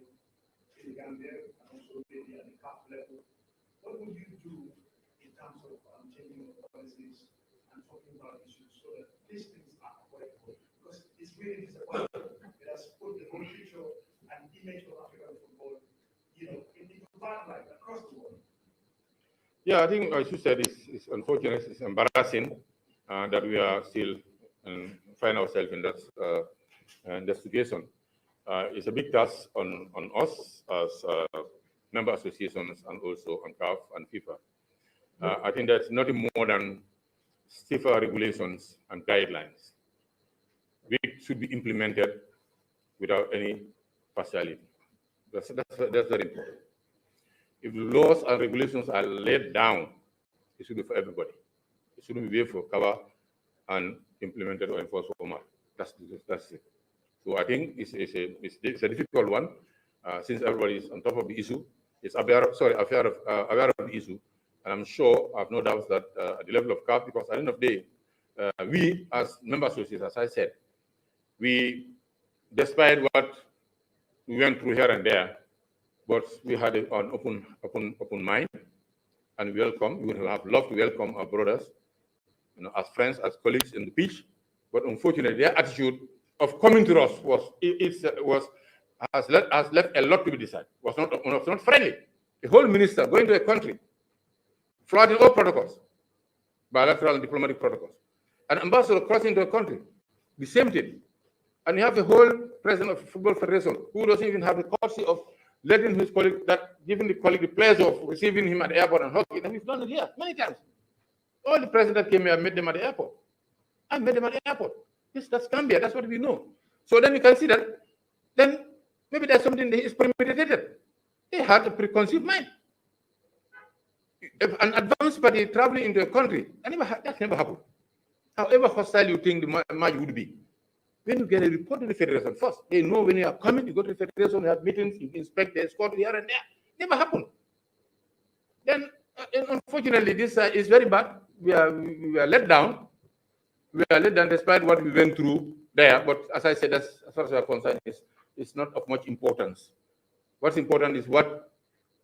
E: in Gambia and also maybe at the CAF level, what would you do in terms of changing your policies and talking about issues so that these things are avoidable? Because it's really disappointing. It has put the whole picture and image of African football, into bad light across the world.
D: Yeah, I think, as you said, it's unfortunate, it's embarrassing that we are still find ourselves in that investigation. It's a big task on us as member associations and also on CAF and FIFA. I think that's nothing more than stiffer regulations and guidelines, which should be implemented without any partiality. That's very important. If laws and regulations are laid down, it should be for everybody. It shouldn't be for cover and implemented or enforced for more. That's it. So I think it's a difficult one since everybody is on top of the issue. It's aware of the issue, and I'm sure I have no doubts that at the level of CAF, because at the end of the day, we as member associates, as I said, we, despite what we went through here and there, but we had an open mind, and we will have love to welcome our brothers, as friends, as colleagues in the pitch. But unfortunately, their attitude of coming to us has left a lot to be desired. Was not friendly. The whole minister going to a country, flouting all protocols, bilateral and diplomatic protocols. An ambassador crossing to a country, the same thing. And you have the whole president of the Football Federation who doesn't even have the courtesy of letting his colleague, giving the colleague the pleasure of receiving him at the airport and hugging. And we've done it here many times. All the president that came here, I met them at the airport. I met them at the airport. Yes, that's Gambia. That's what we know. So then you can see that then maybe there's something that is premeditated. They had a preconceived mind. If an advanced party traveling into a country, that never happened. However hostile you think the match would be, when you get a report to the federation first, they know when you are coming, you go to the federation, you have meetings, you inspect the escort here and there. Never happened. Then, unfortunately, this is very bad. We are let down, we are less than despite what we went through there. But as I said, that's, as far as we are concerned, it's not of much importance. What's important is what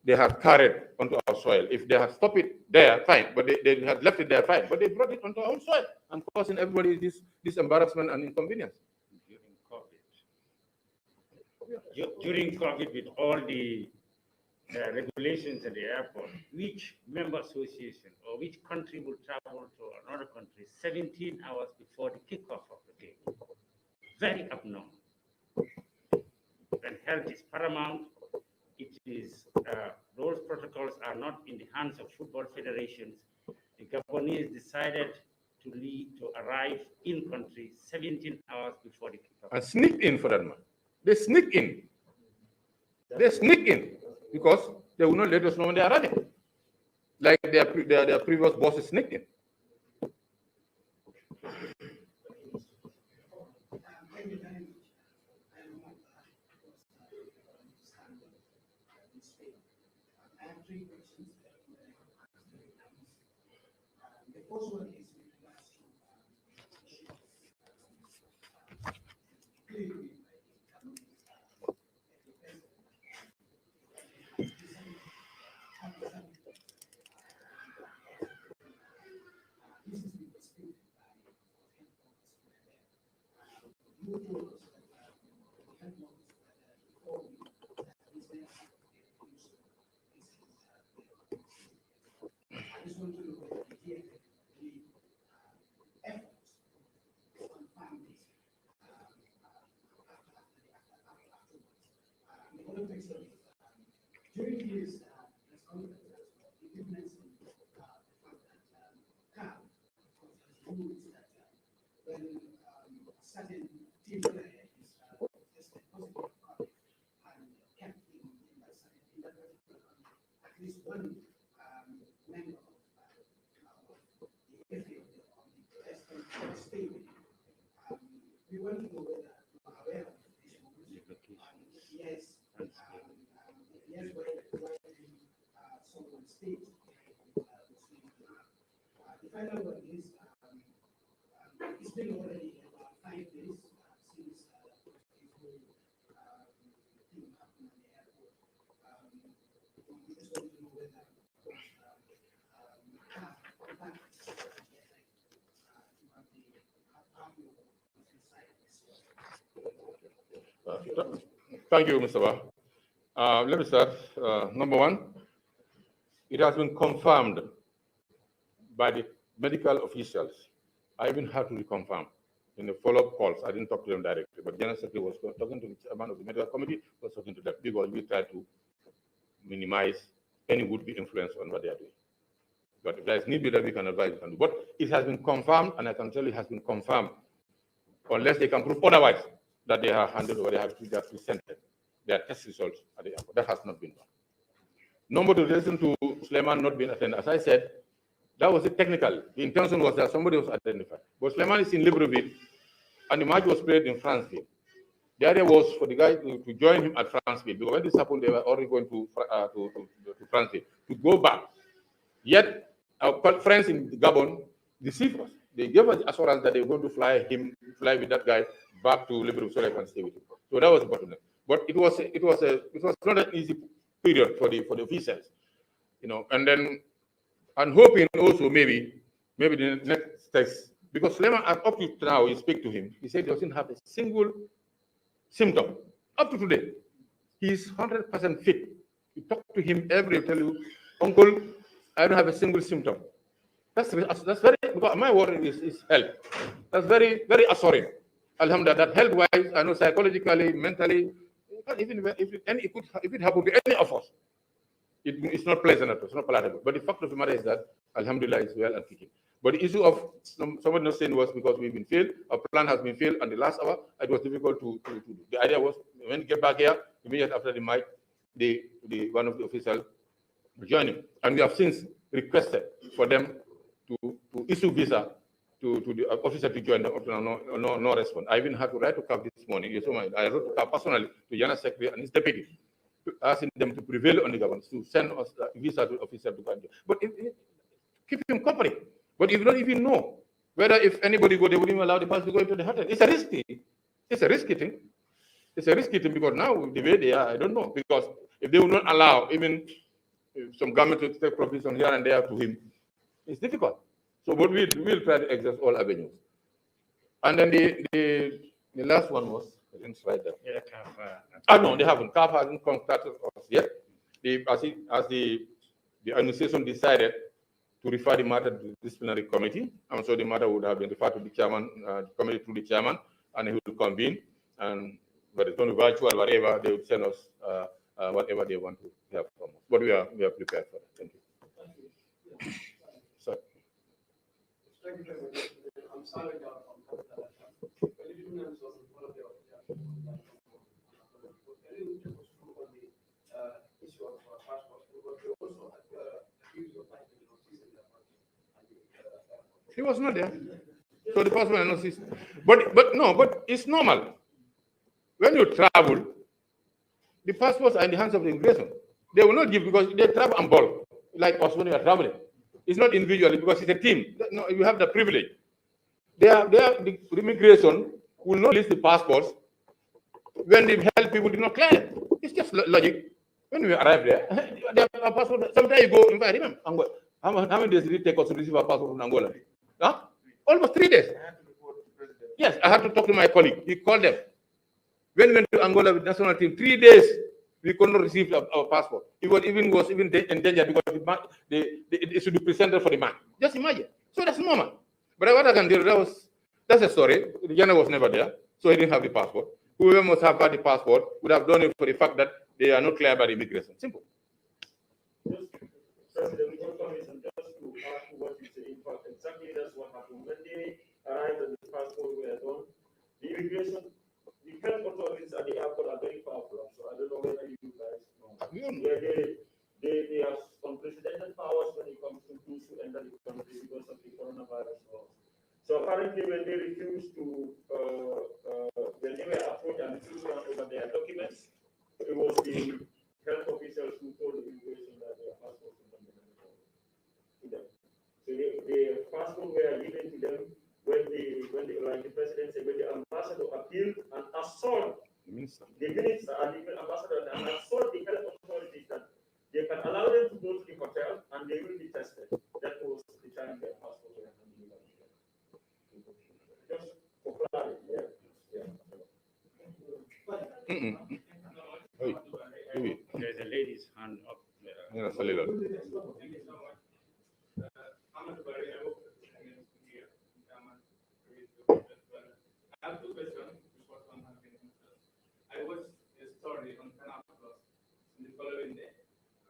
D: they have carried onto our soil. If they have stopped it there, fine. But they had left it there, fine. But they brought it onto our own soil and causing everybody this embarrassment and inconvenience.
F: During COVID, with all the regulations at the airport, which member association or which country will travel to another country 17 hours before the kickoff of the game? Very abnormal. And health is paramount. It is those protocols are not in the hands of football federations. The Gabonese decided to arrive in country 17 hours before the kickoff.
D: And sneaked in for that man. They sneak in. They sneak in because they will not let us know when they are running. Like their previous bosses sneaked in.
B: The first one is with regards to clearly, I just want to know the efforts on families the other things that during his press conferences, he did mention the fact that CAF, of course, has rules that when a certain team player is tested positive for COVID and kept in that particular country, at least one member of the FA of the president stay with him. We want to know whether you are aware of this rules. Yes. Yes, why someone stays. The final one is it's been already about 5 days since the thing happened at the airport. We just want to know whether
D: Thank you, Mr. Ba. Let me start. Number one, it has been confirmed by the medical officials. I even had to reconfirm in the follow-up calls. I didn't talk to them directly, but General Secretary was talking to the chairman of the medical committee, was talking to them because we try to minimize any would-be influence on what they are doing. But if there is need be that we can advise, we can do. But it has been confirmed, and I can tell you it has been confirmed, unless they can prove otherwise, that they have handed over, they have presented their test results at the airport. That has not been done. Number two, relation to Suleiman not being attended, as I said, that was it technical. The intention was that somebody was identified. But Suleiman is in Libreville, and the match was played in Franceville. The idea was for the guy to join him at Franceville, because when this happened, they were already going to Franceville, to go back. Yet, our friends in Gabon deceived us. They gave us the assurance that they were going to fly with that guy back to Libreville so they can stay with him. So that was important. But it was not an easy period for the officials, And then I'm hoping also maybe the next test, because Suleiman, up to now, you speak to him, he said he doesn't have a single symptom up to today. He's 100% fit. You talk to him every day, tell you, Uncle, I don't have a single symptom. That's very, because my worry is health. That's very, very assuring. Alhamdulillah, that health-wise, I know psychologically, mentally, even if it happened to any of us, it's not pleasant at all, it's not palatable. But the fact of the matter is that, Alhamdulillah, is well and kicking. But the issue of someone not saying was because we've been failed, our plan has been failed, and the last hour, it was difficult to do. The idea was, when we get back here, immediately after the match, one of the officials joined him. And we have since requested for them to issue visa to the officer to join them. Up to now, no response. I even had to write to CAF this morning. I wrote to CAF personally to General Secretary and his deputy, asking them to prevail on the government to send us a visa to the officer to Gambia. But keep him company. But if you don't even know Whether if anybody go, they wouldn't even allow the person to go into the hotel. It's a risky thing. It's a risky thing because now the way they are, I don't know. Because if they will not allow even some government to take provision here and there to him, it's difficult. So, but we'll try to exhaust all avenues. And then the last one was, I didn't write that.
F: Yeah,
D: No, they haven't. CAF hasn't contacted us yet. As the administration decided to refer the matter to the disciplinary committee, I'm sure the matter would have been referred to the chairman, the committee to the chairman, and he will convene. And whether it's going to be virtual, whatever, they will send us whatever they want to have from us. But we are prepared for that. Thank you. So.
E: I'm sorry,
D: He was not there. So the passport analysis. But it's normal. When you travel, the passports are in the hands of the immigration. They will not give because they travel on bulk, like us when we are traveling. It's not individually because it's a team. No, you have the privilege. The immigration will not list the passports when the health people did not clear it. It's just logic. When we arrive there, they have a passport. Sometimes you go, in fact, I remember, Angola. How many days did it take us to receive a passport from Angola? Huh? Almost 3 days. Yes, I had to talk to my colleague. He called them. When we went to Angola with national team, 3 days we could not receive our passport. It was even in danger because it should be presented for the man. Just imagine. So that's normal. But what I can do, that's a story. The general was never there, so he didn't have the passport. Whoever must have had the passport would have done it for the fact that they are not clear by the immigration. Simple.
G: President, just to add to what you say, in fact, exactly that's what happened. When they arrived and the passport were done, the immigration, the health authorities at the airport are very powerful. So I don't know whether you guys know. Yeah, they have unprecedented powers when it comes to those who enter the country because of the coronavirus laws. So apparently, when they refused to, when they were approached and refused to hand over their documents, it was the health officials who told the immigration that their passports were not to them. So the passport were given to them when like the president said, when the ambassador appealed and assault the minister and the ambassador and assault the health authorities that they can allow them to go to the hotel and they will be tested. That was the time their passport were handed over. Just for clarity, yeah.
F: There's a lady's hand up there.
D: Yeah, Salila.
H: I have two questions. The first one has been answered. I watched a story on Canal Plus the following day,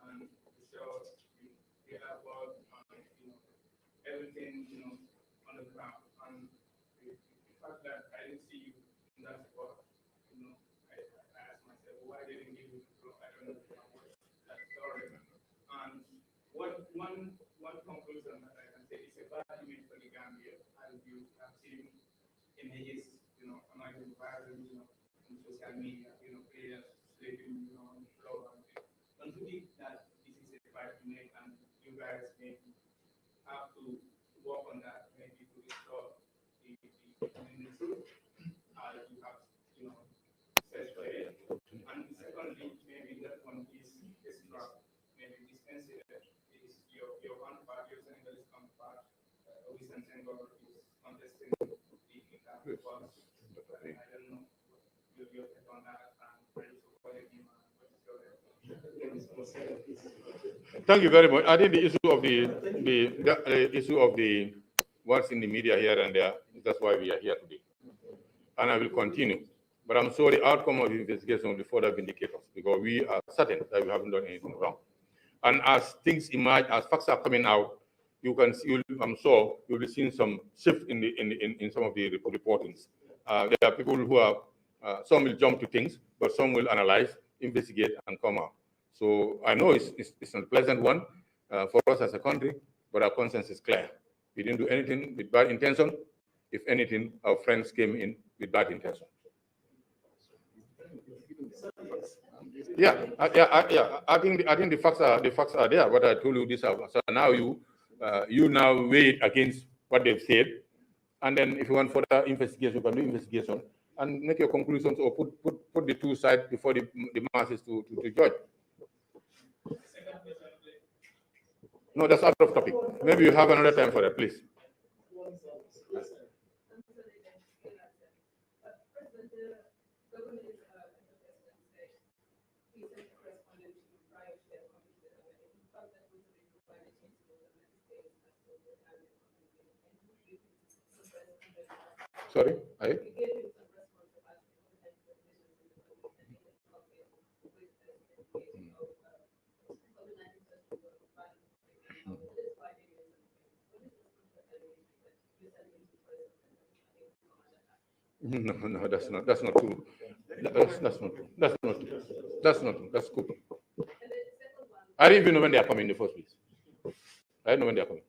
H: and the show the airport, everything on the ground, and the fact that I didn't see you in that spot, I asked myself, why didn't you go? I don't know that story. And one conclusion that I can say is a bad image for the Gambia, as you have seen images, among viral, on social media, players sleeping, on the floor. Don't you think that this is a fight to make, and you guys may have to work on that, maybe to restore the truth, as you have, said today. And secondly, maybe that one is struck. Maybe this incident is your counterpart, your Senegalese counterpart, Winston Senghor is contesting the policy. I don't know your take on that, and
D: Thank you very much. I think the issue of the what's in the media here and there, that's why we are here today. And I will continue. But I'm sorry, the outcome of the investigation will further vindicate us because we are certain that we haven't done anything wrong. And as things emerge, as facts are coming out, you can see, I'm sure you'll be seeing some shift in some of the reportings. There are people who are, some will jump to things, but some will analyze, investigate, and come out. So I know it's a pleasant one for us as a country, but our conscience is clear. We didn't do anything with bad intention. If anything, our friends came in with bad intention. Yeah. I think the facts are there. What I told you this hour. So now you now weigh it against what they've said, And then if you want further investigation, you can do investigation and make your conclusions or put the two sides before the masses to judge. No, that's out of topic. Maybe you have another time for that, please. Sorry, I? No, that's not true. That's not true. That's not true. That's not true. That's cool. I didn't even know when they are coming in the first place. I didn't know when they are coming.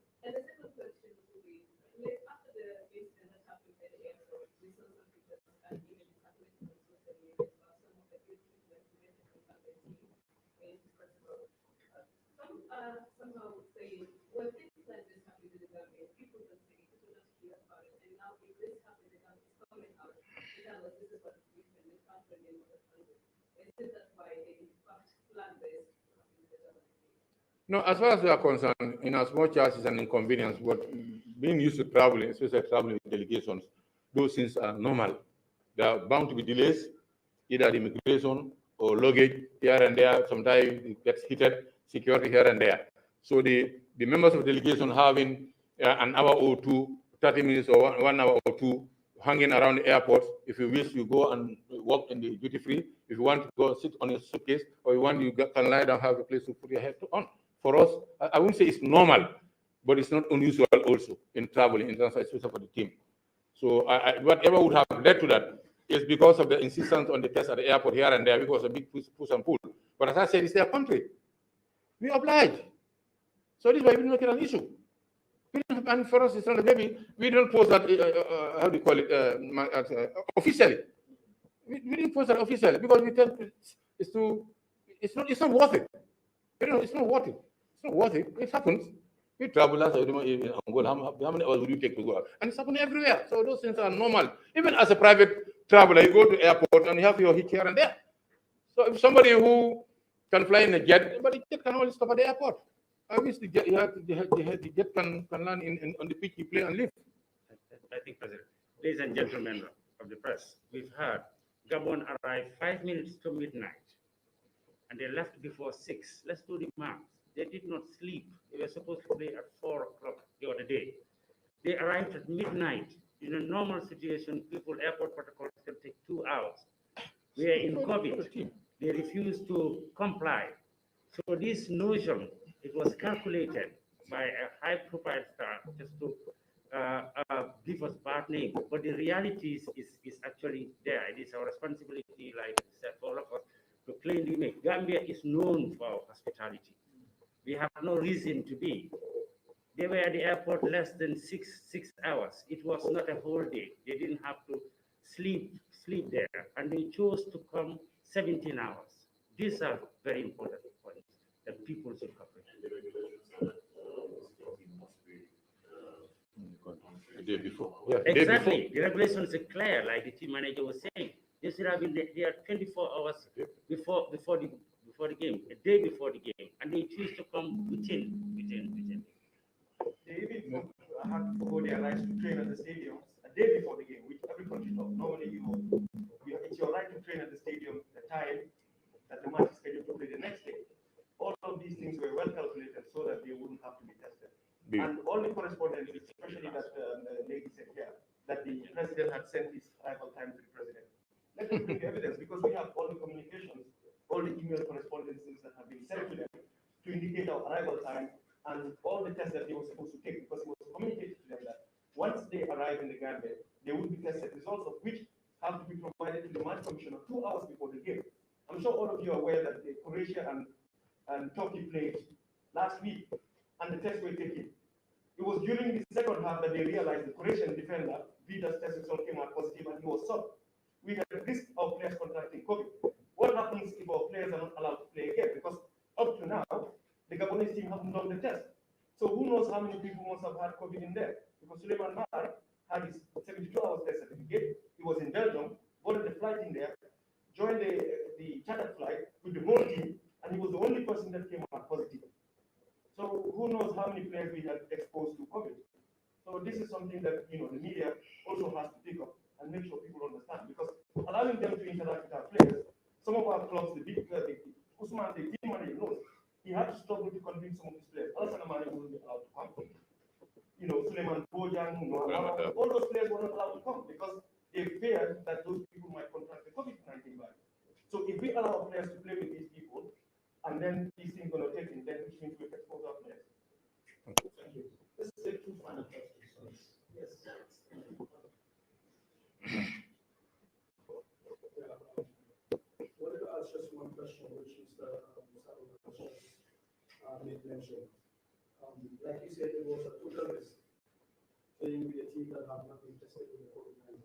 D: No, as far as we are concerned, in as much as it's an inconvenience, but being used to traveling, especially traveling with delegations, those things are normal. There are bound to be delays, either at immigration or luggage here and there. Sometimes it gets heated, security here and there. So the members of delegation having an hour or two, 30 minutes or 1 hour or two hanging around the airport. If you wish, you go and walk in the duty free. If you want to go sit on your suitcase, or you want, you can lie down, have a place to put your head on. For us, I wouldn't say it's normal, but it's not unusual also in traveling, in terms of, especially for the team. So whatever would have led to that is because of the insistence on the test at the airport here and there, because of a big push and pull. But as I said, it's their country. We oblige. So this is why we don't make it an issue. And for us, it's not maybe we don't post that, how do you call it, officially. We didn't post that officially because we tell it's not worth it. It's not worth it. It's not worth it. It happens. We travel last in Angola. How many hours would you take to go out? And it's happening everywhere. So those things are normal. Even as a private traveler, you go to the airport and you have your hitch here and there. So if somebody who can fly in a jet, but the jet can only stop at the airport. I wish the jet, the jet can land on the pitch, you play and live.
F: I think, President, ladies and gentlemen of the press, we've heard Gabon arrived 5 minutes to midnight, and they left before 6. Let's do the math. They did not sleep. They were supposed to play at 4 o'clock the other day. They arrived at midnight. In a normal situation, airport protocols can take 2 hours. We are in COVID. They refused to comply. So this notion, it was calculated by a high-profile star just to give us bad name. But the reality is actually there. It is our responsibility, like I said, for all of us, to claim the image. Gambia is known for our hospitality. We have no reason to be. They were at the airport less than six hours. It was not a whole day. They didn't have to sleep there, and they chose to come 17 hours. These are very important points that people should comprehend.
D: The day before.
F: Yeah, exactly. The regulations are clear, like the team manager was saying. They should have been there 24 hours before the game, a day before the game, and they choose to come within.
I: They even had to go their rights to train at the stadium a day before the game, which every country does. Normally, it's your right to train at the stadium the time that the match is scheduled to play the next day. All of these things were well calculated so that they wouldn't have to be tested. And all the correspondence, especially that lady said here, that the president had sent his arrival time to the president. Let them bring the evidence, because we have all the communications, all the email correspondences that have been sent to them to indicate our arrival time and all the tests that they were supposed to take, because it was communicated to them that once they arrive in the Gambia, they will be tested, results of which have to be provided to the match commissioner 2 hours before the game. I'm sure all of you are aware that Croatia and Turkey played last week, and the tests were taken. It was during the second half that they realized the Croatian defender, Vida's test result came out positive, and he was subbed. We had a risk of players contracting COVID. What happens if our players are not allowed to play again? Because up to now, the Gabonese team haven't done the test. So who knows how many people must have had COVID in there? Because Suleiman Mar had his 72 hours test certificate. He was in Belgium, boarded the flight in there, joined the chartered flight with the whole team, and he was the only person that came out positive. So who knows how many players we had exposed to COVID. So this is something that the media also has to pick up and make sure people understand, because allowing them to interact with our players, some of our clubs, Usman, the team manager knows, he had to struggle to convince some of his players. Alassane Mane wasn't allowed to come. Suleiman Bojang, all those players were not allowed to come because they feared that those people might contract the COVID-19 virus. So if we allow players to play with these people, and then these things going to take in, then which means we expose our players.
B: Thank you. Let's take two final questions. Yes. Wanted to ask just one question, which is the made mention. Like you said, it was a total risk playing with a team that have not been tested with the COVID-19,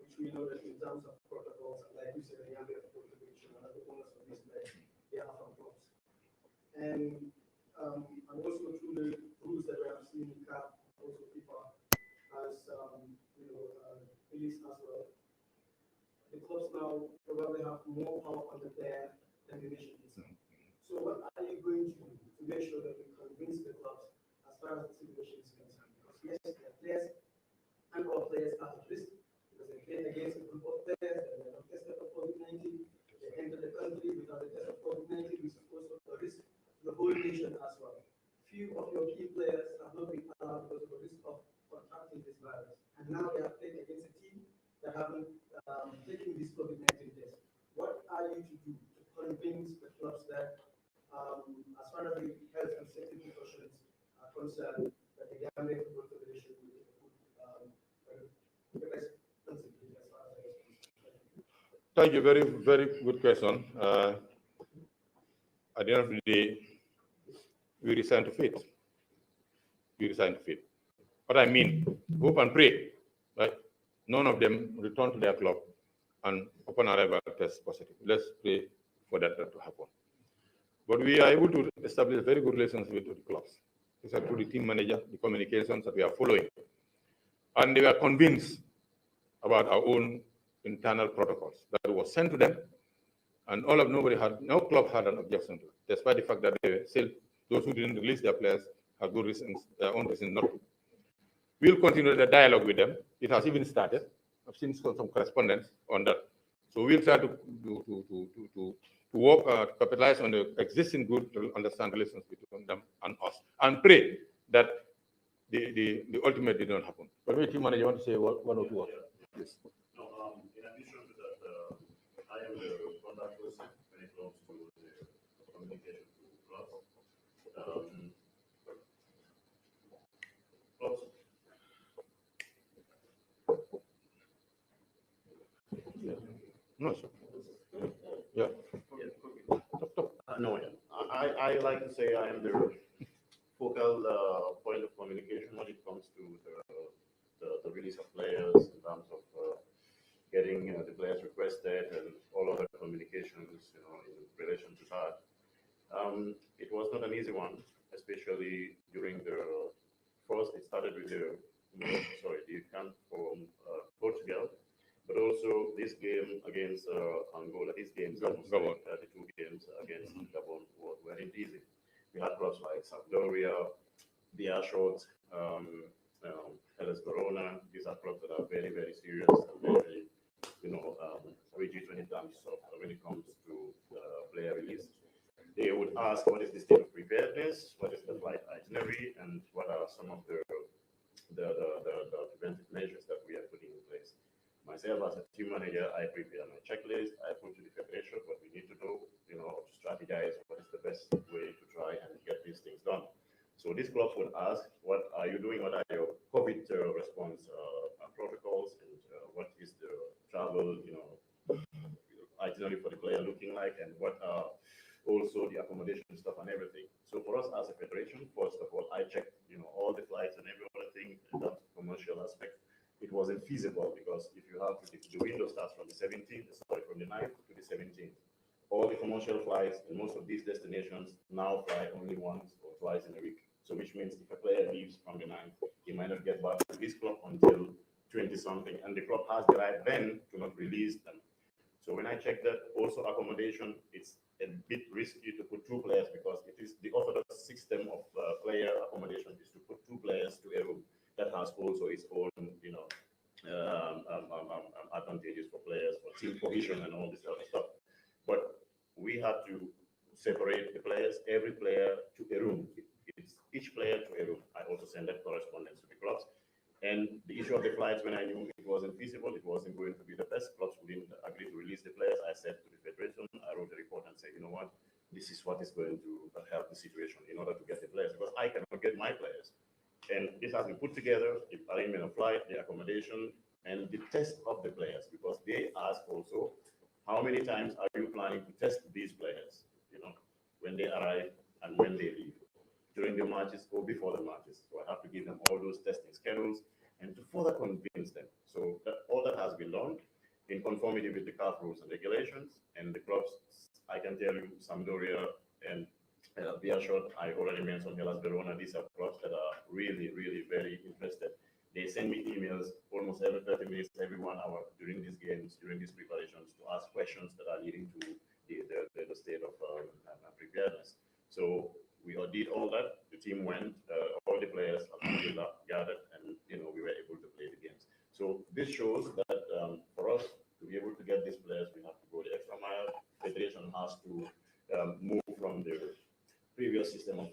B: which we know that in terms of protocols, and like you said, the Gambia Football Federation and other owners of this league, they are from clubs. And also through the rules that we have seen in CAF, also FIFA has released as well. The clubs now probably have more power on the player than the nation itself. So what are you going to do to make sure that we convince the clubs as far as the situation is concerned? Because yes, their players and our players are at risk because they play against a group of players that were not tested for COVID-19. They enter the country without a test of COVID-19, which is also a risk to the whole nation as well. Few of your key players have not been allowed because of the risk of contracting this virus. And now they are playing against a team that haven't taken this COVID-19 test. What are you to do to convince the clubs that, as far as the health and safety precautions are concerned, that the Gambia Football Federation will take the responsibility as far as that is concerned?
D: Thank you. Very, very good question. At the end of the day, we resign to faith. We resign to faith. What I mean, hope and pray, right? None of them return to their club and upon arrival test positive. Let's pray for that to happen. But we are able to establish very good relations with the clubs. These are through the team manager, the communications that we are following. And they were convinced about our own internal protocols that was sent to them, and no club had an objection to it, despite the fact that they still, those who didn't release their players have good reasons, their own reasons not to. We'll continue the dialogue with them. It has even started. I've seen some correspondence on that. So we'll try to work, capitalize on the existing good understand relations between them and us, and pray that the ultimate did not happen. But maybe team manager, you want to say one or two words? Yes.
G: No, in addition to that, I am the contact person when it comes to the communication to clubs.
D: No, sir. Yeah.
G: No, I like to say I am the focal point of communication when it comes to the release of players in terms of getting the players requested and all other communications in relation to that. It was not an easy one, especially during first it started with the camp from Portugal, but also this game against Angola, these games,
D: Gabon.
G: The two games against Gabon weren't easy. We had clubs like Sampdoria, Biashot, Hellas Verona. These are clubs that are very, very serious and very, rigid when it comes to player release. They would ask what is the state of preparedness, what is the flight itinerary, and what are some of the preventive measures that we are putting in place. Myself as a team manager, I prepare my checklist, I put to the federation what we need to do, to strategize what is the best way to try and get these things done. So these clubs would ask, what are you doing? What are your COVID response protocols, and what is the travel, itinerary for the player looking like, and what are also the accommodation stuff and everything. So for us as a federation, first of all, I checked, all the flights and every other thing in that commercial aspect. It wasn't feasible because if you have the window starts from the 9th to the 17th. All the commercial flights in most of these destinations now fly only once or twice in a week. So which means if a player leaves from the 9th, he might not get back to his club until
J: 20 something, and the club has the right then to not release them. So when I check that, also accommodation, it's a bit risky to put two players because it is the orthodox system of player accommodation is to put two players to a room. That has also its own, advantages for players, for team cohesion and all this other stuff. But we had to separate the players, every player to a room. It's each player to a room. I also send that correspondence to the clubs. And the issue of the flights, when I knew it wasn't feasible, it wasn't going to be the best, clubs wouldn't agree to release the players. I said to the federation, I wrote a report and said, you know what, this is what is going to help the situation in order to get the players, because I cannot get my players. And this has been put together, the arrangement of flight, the accommodation, and the test of the players, because they ask also, how many times are you planning to test these players, when they arrive and when they leave, during the matches or before the matches. So I have to give them all those testing schedules and to further convince them. So that all that has been done in conformity with the CAF rules and regulations, and the clubs, I can tell you, Sampdoria and be assured, I already mentioned Hellas Verona. These are clubs that are really, really very interested. They send me emails almost every 30 minutes, every 1 hour during these games, during these preparations, to ask questions that are leading to the state of preparedness. So we all did all that. The team went, all the players gathered, and we were able to play the games. So this shows that for us to be able to get these players, we have to go the extra mile. Federation has to move from the previous system of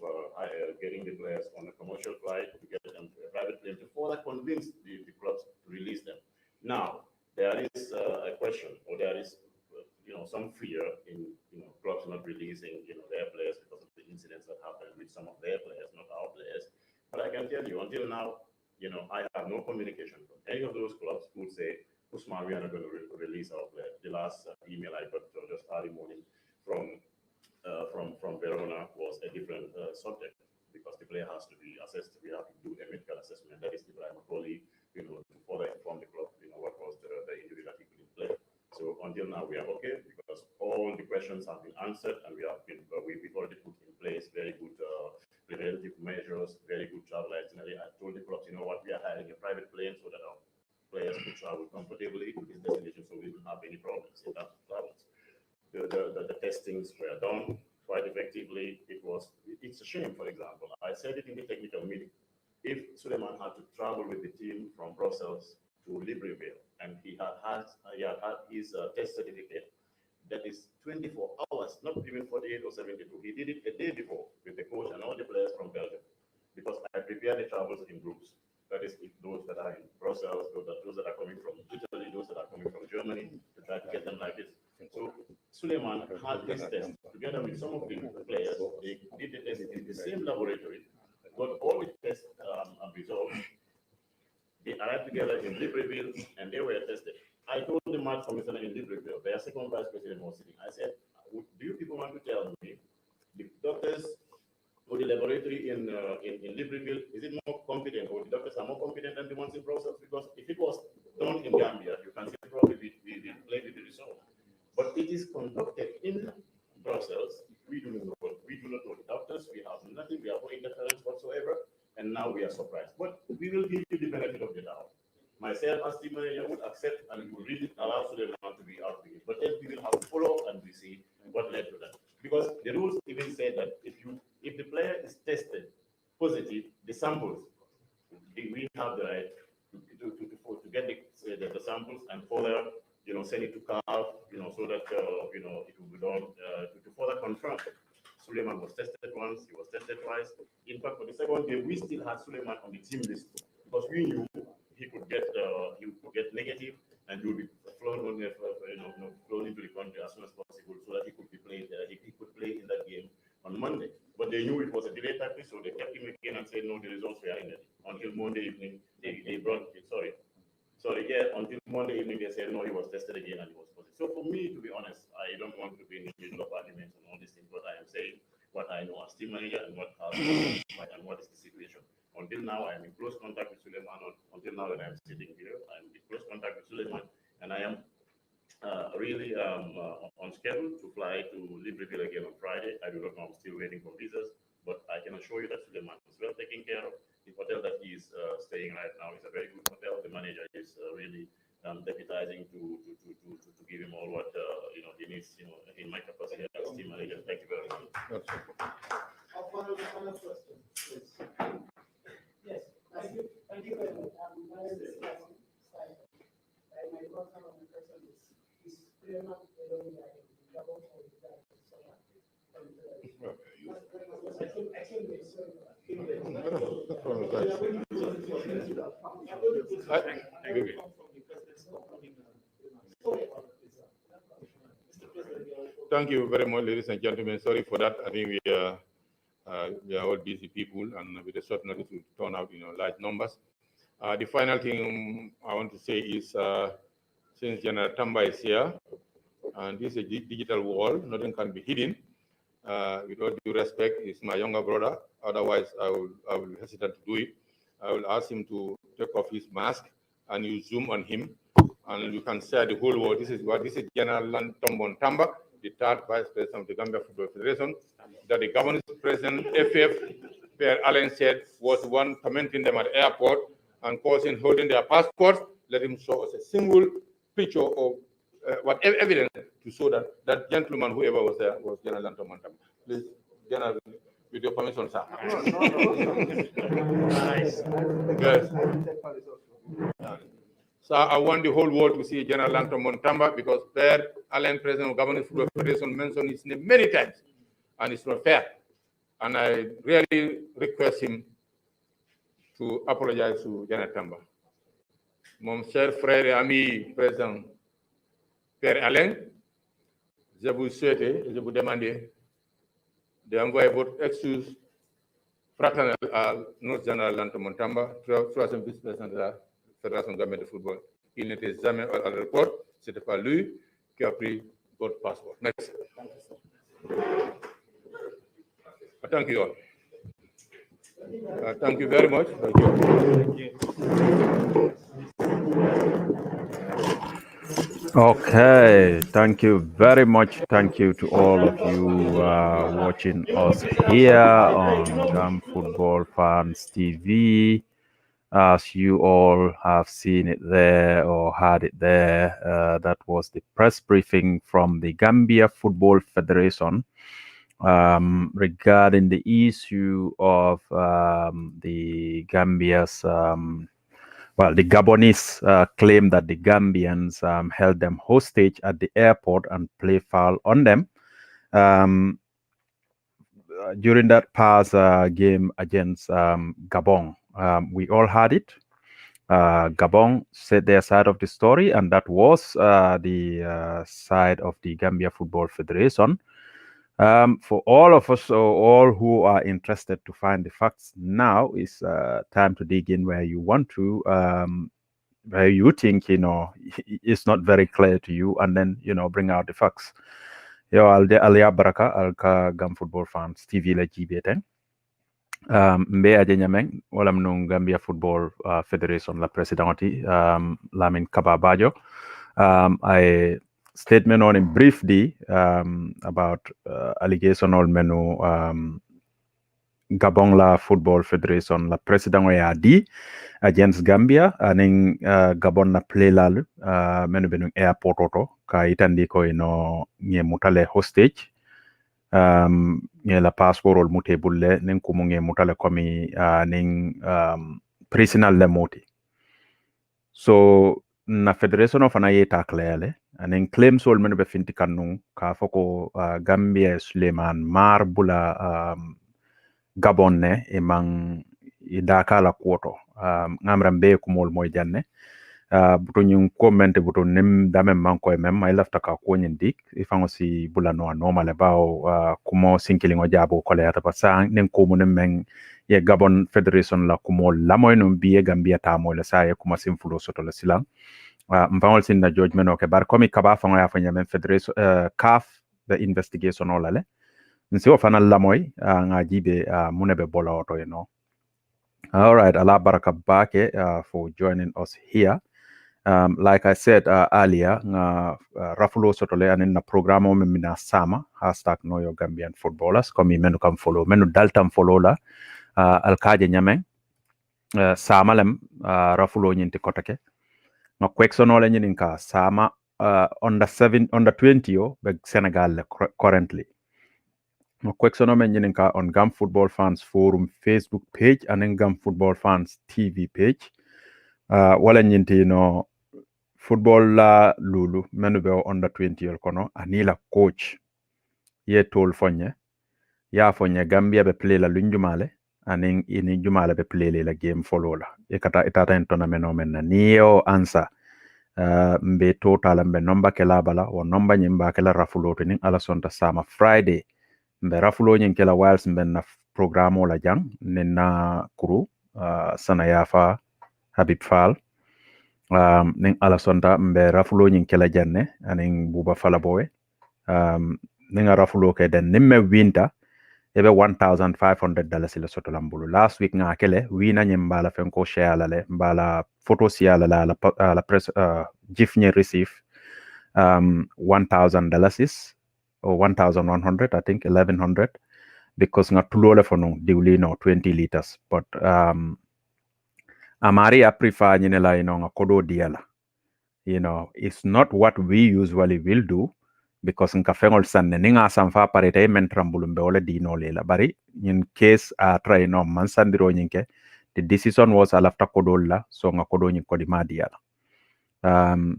J: getting the players on a commercial flight to get them to a private plane to further convince the clubs to release them. Now, there is a question, or there is some fear in clubs not releasing their players because of the incidents that happened with some of their players, not our players. But I can tell you, until now, I have no communication from any of those clubs who say, Usman, we are not going to release our players. The last email I got just early morning from Verona was a different subject, because the player has to be assessed. We have to do a medical assessment. That is the primary, to further inform the club, what was the injury that he couldn't play. So until now, we are okay, because all the questions have been answered, and we've already put in place very good preventive measures, very good travel itinerary. I told the clubs, we are hiring a private plane so that our players could travel comfortably to this destination, so we don't have any problems in terms of travels. The testings were done quite effectively. It's a shame, for example, I said it in the technical meeting, if Suleiman had to travel with the team from Brussels to Libreville, and he had his test certificate, that is 24 hours, not even 48 or 72. He did it a day before with the coach and all the players from Belgium, because I prepared the travels in groups. That is, if those that are in Brussels, those that are coming from Italy, those that are coming from Germany, to try to get them like this. So Suleiman had this test together with some of the players. They did the test in the same laboratory, got all the test results. They arrived together in Libreville, and they were tested. I told the match commissioner in Libreville, their second vice president was sitting. I said, do you people want to tell me the doctors or the laboratory in Libreville, is it more competent, or the doctors are more competent than the ones in Brussels? Because if it was done in Gambia, you can see probably we play with the result. But it is conducted in Brussels. We do not know the doctors. We have nothing. We have no interference whatsoever. And now we are surprised. But we will give you the benefit of the doubt. Myself, as team manager, would accept and would really allow Suleiman to be out with it. But then we will have to follow up and we see what led to that. Because the rules even say that if the player is tested positive, the samples, we have the right to get the samples and further, send it to CAF, so that, it will be done to further confirm. Suleiman was tested once, he was tested twice. In fact, for the second game, we still had Suleiman on the team list, because we knew he could get negative, and he would be flown flown into the country as soon as possible, so that he could be played. He could play in that game on Monday. But they knew it was a delayed tactic, so they kept him again and said no, the results were in it. Until Monday evening, they brought it. Until Monday evening, they said no, he was tested again and he was positive. So for me, to be honest, I don't want to be in the middle of arguments and all these things, but I am saying what I know as team manager and what is the situation. Until now, I am in close contact with Suleiman. Until now that I'm sitting here, I'm in close contact with Suleiman, and I am really on schedule to fly to Libreville again on Friday. I do not know, I'm still waiting for visas, but I can assure you that Suleiman is well taken care of. The hotel that he is staying right now is a very good hotel. The manager is is really deputizing to give him all what he needs, in my capacity as team manager. Thank you very much.
B: Our final question, please.
K: Yes, thank you very much. My name is my question on the question is Clement alone double or
D: Thank you very much, ladies and gentlemen. Sorry for that. I think we are all busy people, and with a short notice, we turn out, large numbers. The final thing I want to say is, since General Tamba is here, and this is a digital wall, nothing can be hidden. With all due respect, he's my younger brother. Otherwise, I will hesitate to do it. I will ask him to take off his mask, and you zoom on him, and you can say the whole world. This is General Tombon Tamba, the third vice president of the Gambia Football Federation, that the governance president, FF, Per Allen said, was the one commenting them at the airport and causing holding their passports. Let him show us a single picture of whatever evidence to show that that gentleman, whoever was there, was General Tombon Tamba. Please, General, with your permission, sir. Nice. Yes. So I want the whole world to see General Lanto Montamba, because Per Allen, President of Government Football Federation, mentioned his name many times, and it's not fair. And I really request him to apologize to General Tamba. Mon cher frère et ami Président Per Allen, je vous souhaite et je vous demande d'envoyer votre excuse fraternelle à notre général Lanto Montamba, troisième vice-président de la Fédération gambienne de football. Il n'était jamais à l'aéroport, ce n'était pas lui qui a pris votre passeport. Merci. Thank you all. Thank you very much. Thank you.
C: Okay, thank you very much. Thank you to all of you watching us here on Gam Football Fans TV. As you all have seen it there or heard it there, that was the press briefing from the Gambia Football Federation regarding the issue of the Gambia's, the Gabonese claim that the Gambians held them hostage at the airport and play foul on them. During that past game against Gabon, we all had it. Gabon said their side of the story, and that was the side of the Gambia Football Federation. For all of us, or all who are interested to find the facts, now is time to dig in where you want to, where you think, it's not very clear to you, and then, bring out the facts. Yo, Alia Baraka, Alka Gam Football Fans TV la jibete. Mbe aje nyameng, walam nung Gambia Football Federation la presidenti, Lamin Kababajo. I statement on him briefly about allegation on menu Gabon la Football Federation la president ya di against Gambia aning Gabon na play lal menu benung airport auto ka itandi ko nye mutale hostage nye la passport ol mute bulle ning kumu nye mutale komi ning prisoner le moti. So na federation of na yeta clearly and claims sol menu be finti kanu ka foko Gambia Suleiman Mar bula Gabon ne emang idaka la kuoto ngamram be kumol moy janne buto ñu comment buto nim dame manko e mem ay lafta ka ko ñindik ifango si bula no normal bawo kumo sinkilingo jabo ko le ata sa nen ko mo men ye Gabon Federation la kumo la moy no biye Gambia ta mo le sa ye kuma simfulo soto la silang mbangol sin na judgment o ke bar komi kaba fango ya fanya men Federation CAF the investigation o lale nsi o fana la moy nga jibe munebe bola oto all right, Allah baraka bake for joining us here. Like I said earlier, Rafulo Sotole and in the program mina sama hashtag know your Gambian footballers. Come menu kam follow menu daltam follow la alkaje nyameng samalem Rafulo nyinti kotake no question ole nyinin ka sama under 20 yo be Senegal le currently no question o men nyinin ka on Gam Football Fans Forum Facebook page and Gam Football Fans TV page wala nyinti no football la lulu menu be under 20 yol kono anila coach ye tol fonye ya fonye Gambia be play la lunjumale aning ini jumale be play la game follow la e kata itata en tournament o men na niyo answer mbe total mbe nomba kela bala o nomba nyimba kela rafulo to ning ala sonta sama Friday mbe rafulo nyin kela whilst mbe na programo la jang nena kuru sana yafa Habib Fall ning ala sonta mbe rafulo nyin kela janne aning buba fala boy ninga rafulo ke den nimme winter ebe $1,500 le soto lambulu last week nga kele wina nyimbala fenko share la le mbala photo siala la press gif nye receive $1,000 or 1,100 I think 1,100 because nga tulole fono diwli no 20 liters but amari a prefer nyine la nga kodo diala it's not what we usually will do because nka fengol sanne ninga sanfa parete men trambulumbe wala dino lela bari in case try no man sandiro nyinke the decision was alafta kodolla so nga kodo nyin kodi madiala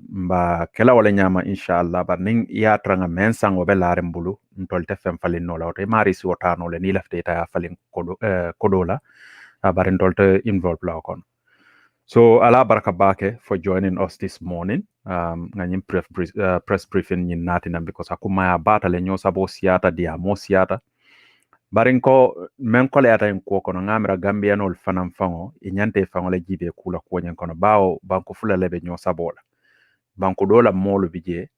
C: mba kela wala nyama inshallah bar ning ya tranga men sango be lare mbulu ntolte fem falin no lawte mari si wotano le ni lafte ta falin kodola bar ntolte involve la kon. So ala baraka bake for joining us this morning. Nganyim press briefing in natinam because akumaya bata le nyosa bo siata dia mo siata. Barinko menkole ata nko kono ngamra Gambia no fanam fango inyante fango le jibe kula kwenye kono bao banko fula lebe nyosa bola. Banko dola molu bije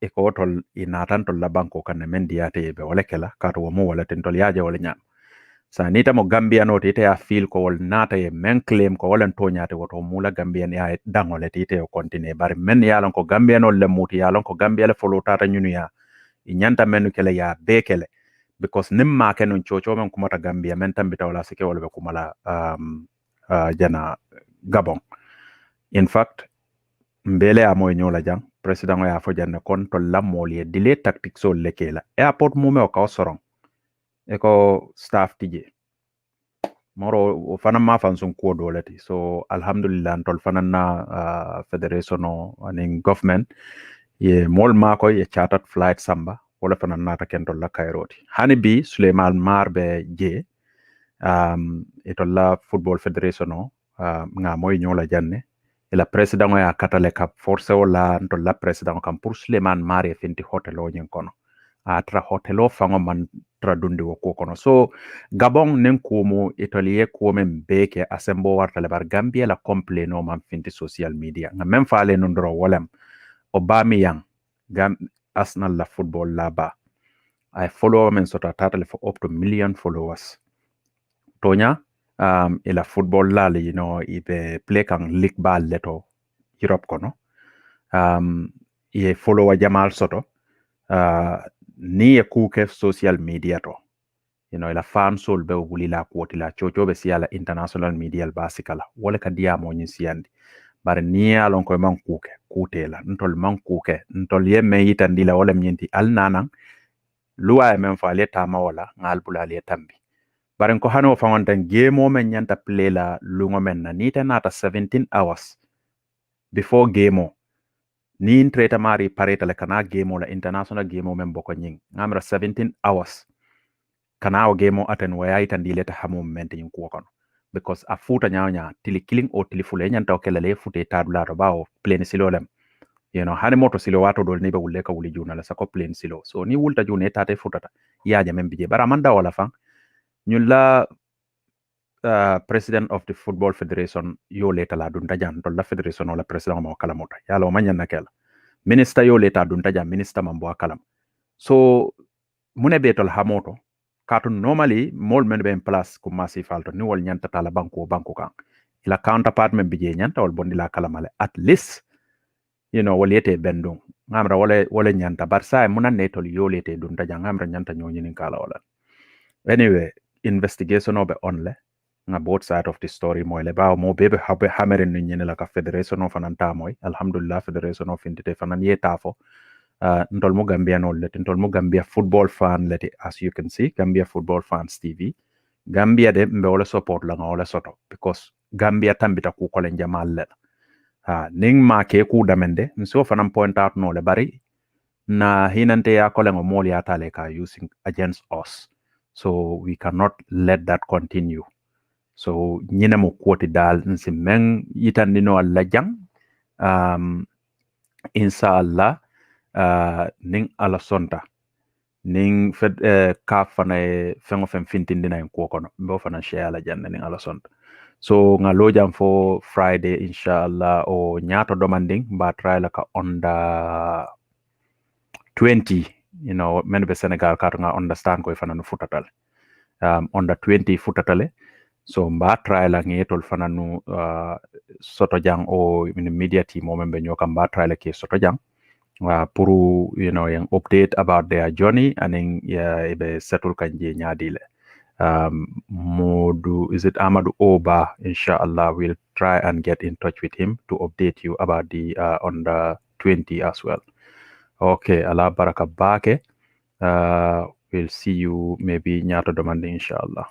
C: eko otol inatantol la banko kanne mendiate yebe wale kela kato wamo wale tentol yaje wale nyam. Sa nita mo Gambia no tite ya feel ko wal nata ye men claim ko walen tonyate woto mula Gambia ni ya dangole tite yo kontine bari men yalon ko Gambia no le muti yalon ko Gambia le follow tata nyunu ya inyanta menu kele ya bekele because nimma kenon chocho men kumata Gambia men tambita wala sike wala be kumala jana Gabon. In fact mbele a moy nyola jang president ya fo janne kon to lamoli delay tactics so lekela airport mume o ka sorong eko staff tije moro fana ma fan sun ko dolati so alhamdulillah tol fana na federation o aning government ye mol ma ko ye chartered flight samba wala fana nata ken la kairoti hani bi Suleiman Marbe je itolla football federation o nga moy nyola janne la president ya katale kap force wala la president kam pour Suleiman Mare finti hotel o nyen kono tra hotel o fango man tra dundi wo kono so Gabon nen kumu italiye kumen beke asembo warta le bar Gambia la komple no man finti social media nga men faale non dro wolem Aubameyang gam Arsenal la football la ba I follow men sota tatale for up to million followers tonya ila football la ibe play kan league ball leto Europe kono ye follow Jamal soto ni e kuke social media to ila fan sol be wuli la kwoti la chocho be siala international media basikala wala ka dia mo nyin siandi bar ni alon ko man kuke kutela ntol man kuke ntol ye me yitandi la wala myenti al nanan luwa e men faale tama wala ngal bulali tambi baren ko hano fawantan game men nyanta play la lungo men na nita nata 17 hours before game ni treta mari pareta le kana game la international game men boko nying ngamra 17 hours kana o game aten waya itandi leta hamu mente yin ko kono because a futa nyanya tili killing o tili fule nyanta o kelele fute tabla ro bawo plane silolem hani moto silo wato dol nibe wulle ka wuli juna la sako plane silo so ni wulta juna tate futata yaja men bije bara manda wala fan nyulla president of the football federation yo leta la dun tajan la federation wala president mo kala mota yalo manyan nakela minister yo leta dun tajan minister mambo kalam so mune betol hamoto katun normally mol men be en place ko masi falto ni wol nyanta tala banko kan ila counterpart men bije nyanta wol bondi la kalamale at least wala yete bendung ngamra wala nyanta barsa munan netol yo lete dun tajan ngamra nyanta nyoni nin kala wala anyway investigation obe onle nga both side of the story moy le bawo mo bebe habe hamere ni nyene la ka federation of ananta moy alhamdulillah federation of indite fanan yeta fo ndol mo Gambia no le ndol mo Gambia football fan le as you can see Gambia football fans TV Gambia de mbe wala support la nga wala soto because Gambia tambita ku ko len jamal le ning ma ke ku damende nso fanan point out no le bari na hinante ya ko len mo ya tale ka using against us, so we cannot let that continue. So nyina mo kwoti dal nsi men yitandino alla jang inshallah ning ala sonta ning fed ka fana fengo fen fintindina en ko kono mbo fana share ala janna ning ala sonta so ngalo jam fo Friday inshallah o nyato domanding ba try la ka onda 20 you know men be Senegal ka nga understand ko fana no futatal under 20 futatale so mba trial ngi tol fananu soto jang o in media team o membe nyoka mba trial ke soto jang pour you know yang update about their journey and ibe settle kanje nyadile modu is it Amadou Oba inshallah we'll try and get in touch with him to update you about the under 20 as well. Okay, Allah baraka bake. We'll see you maybe nyato domande inshallah.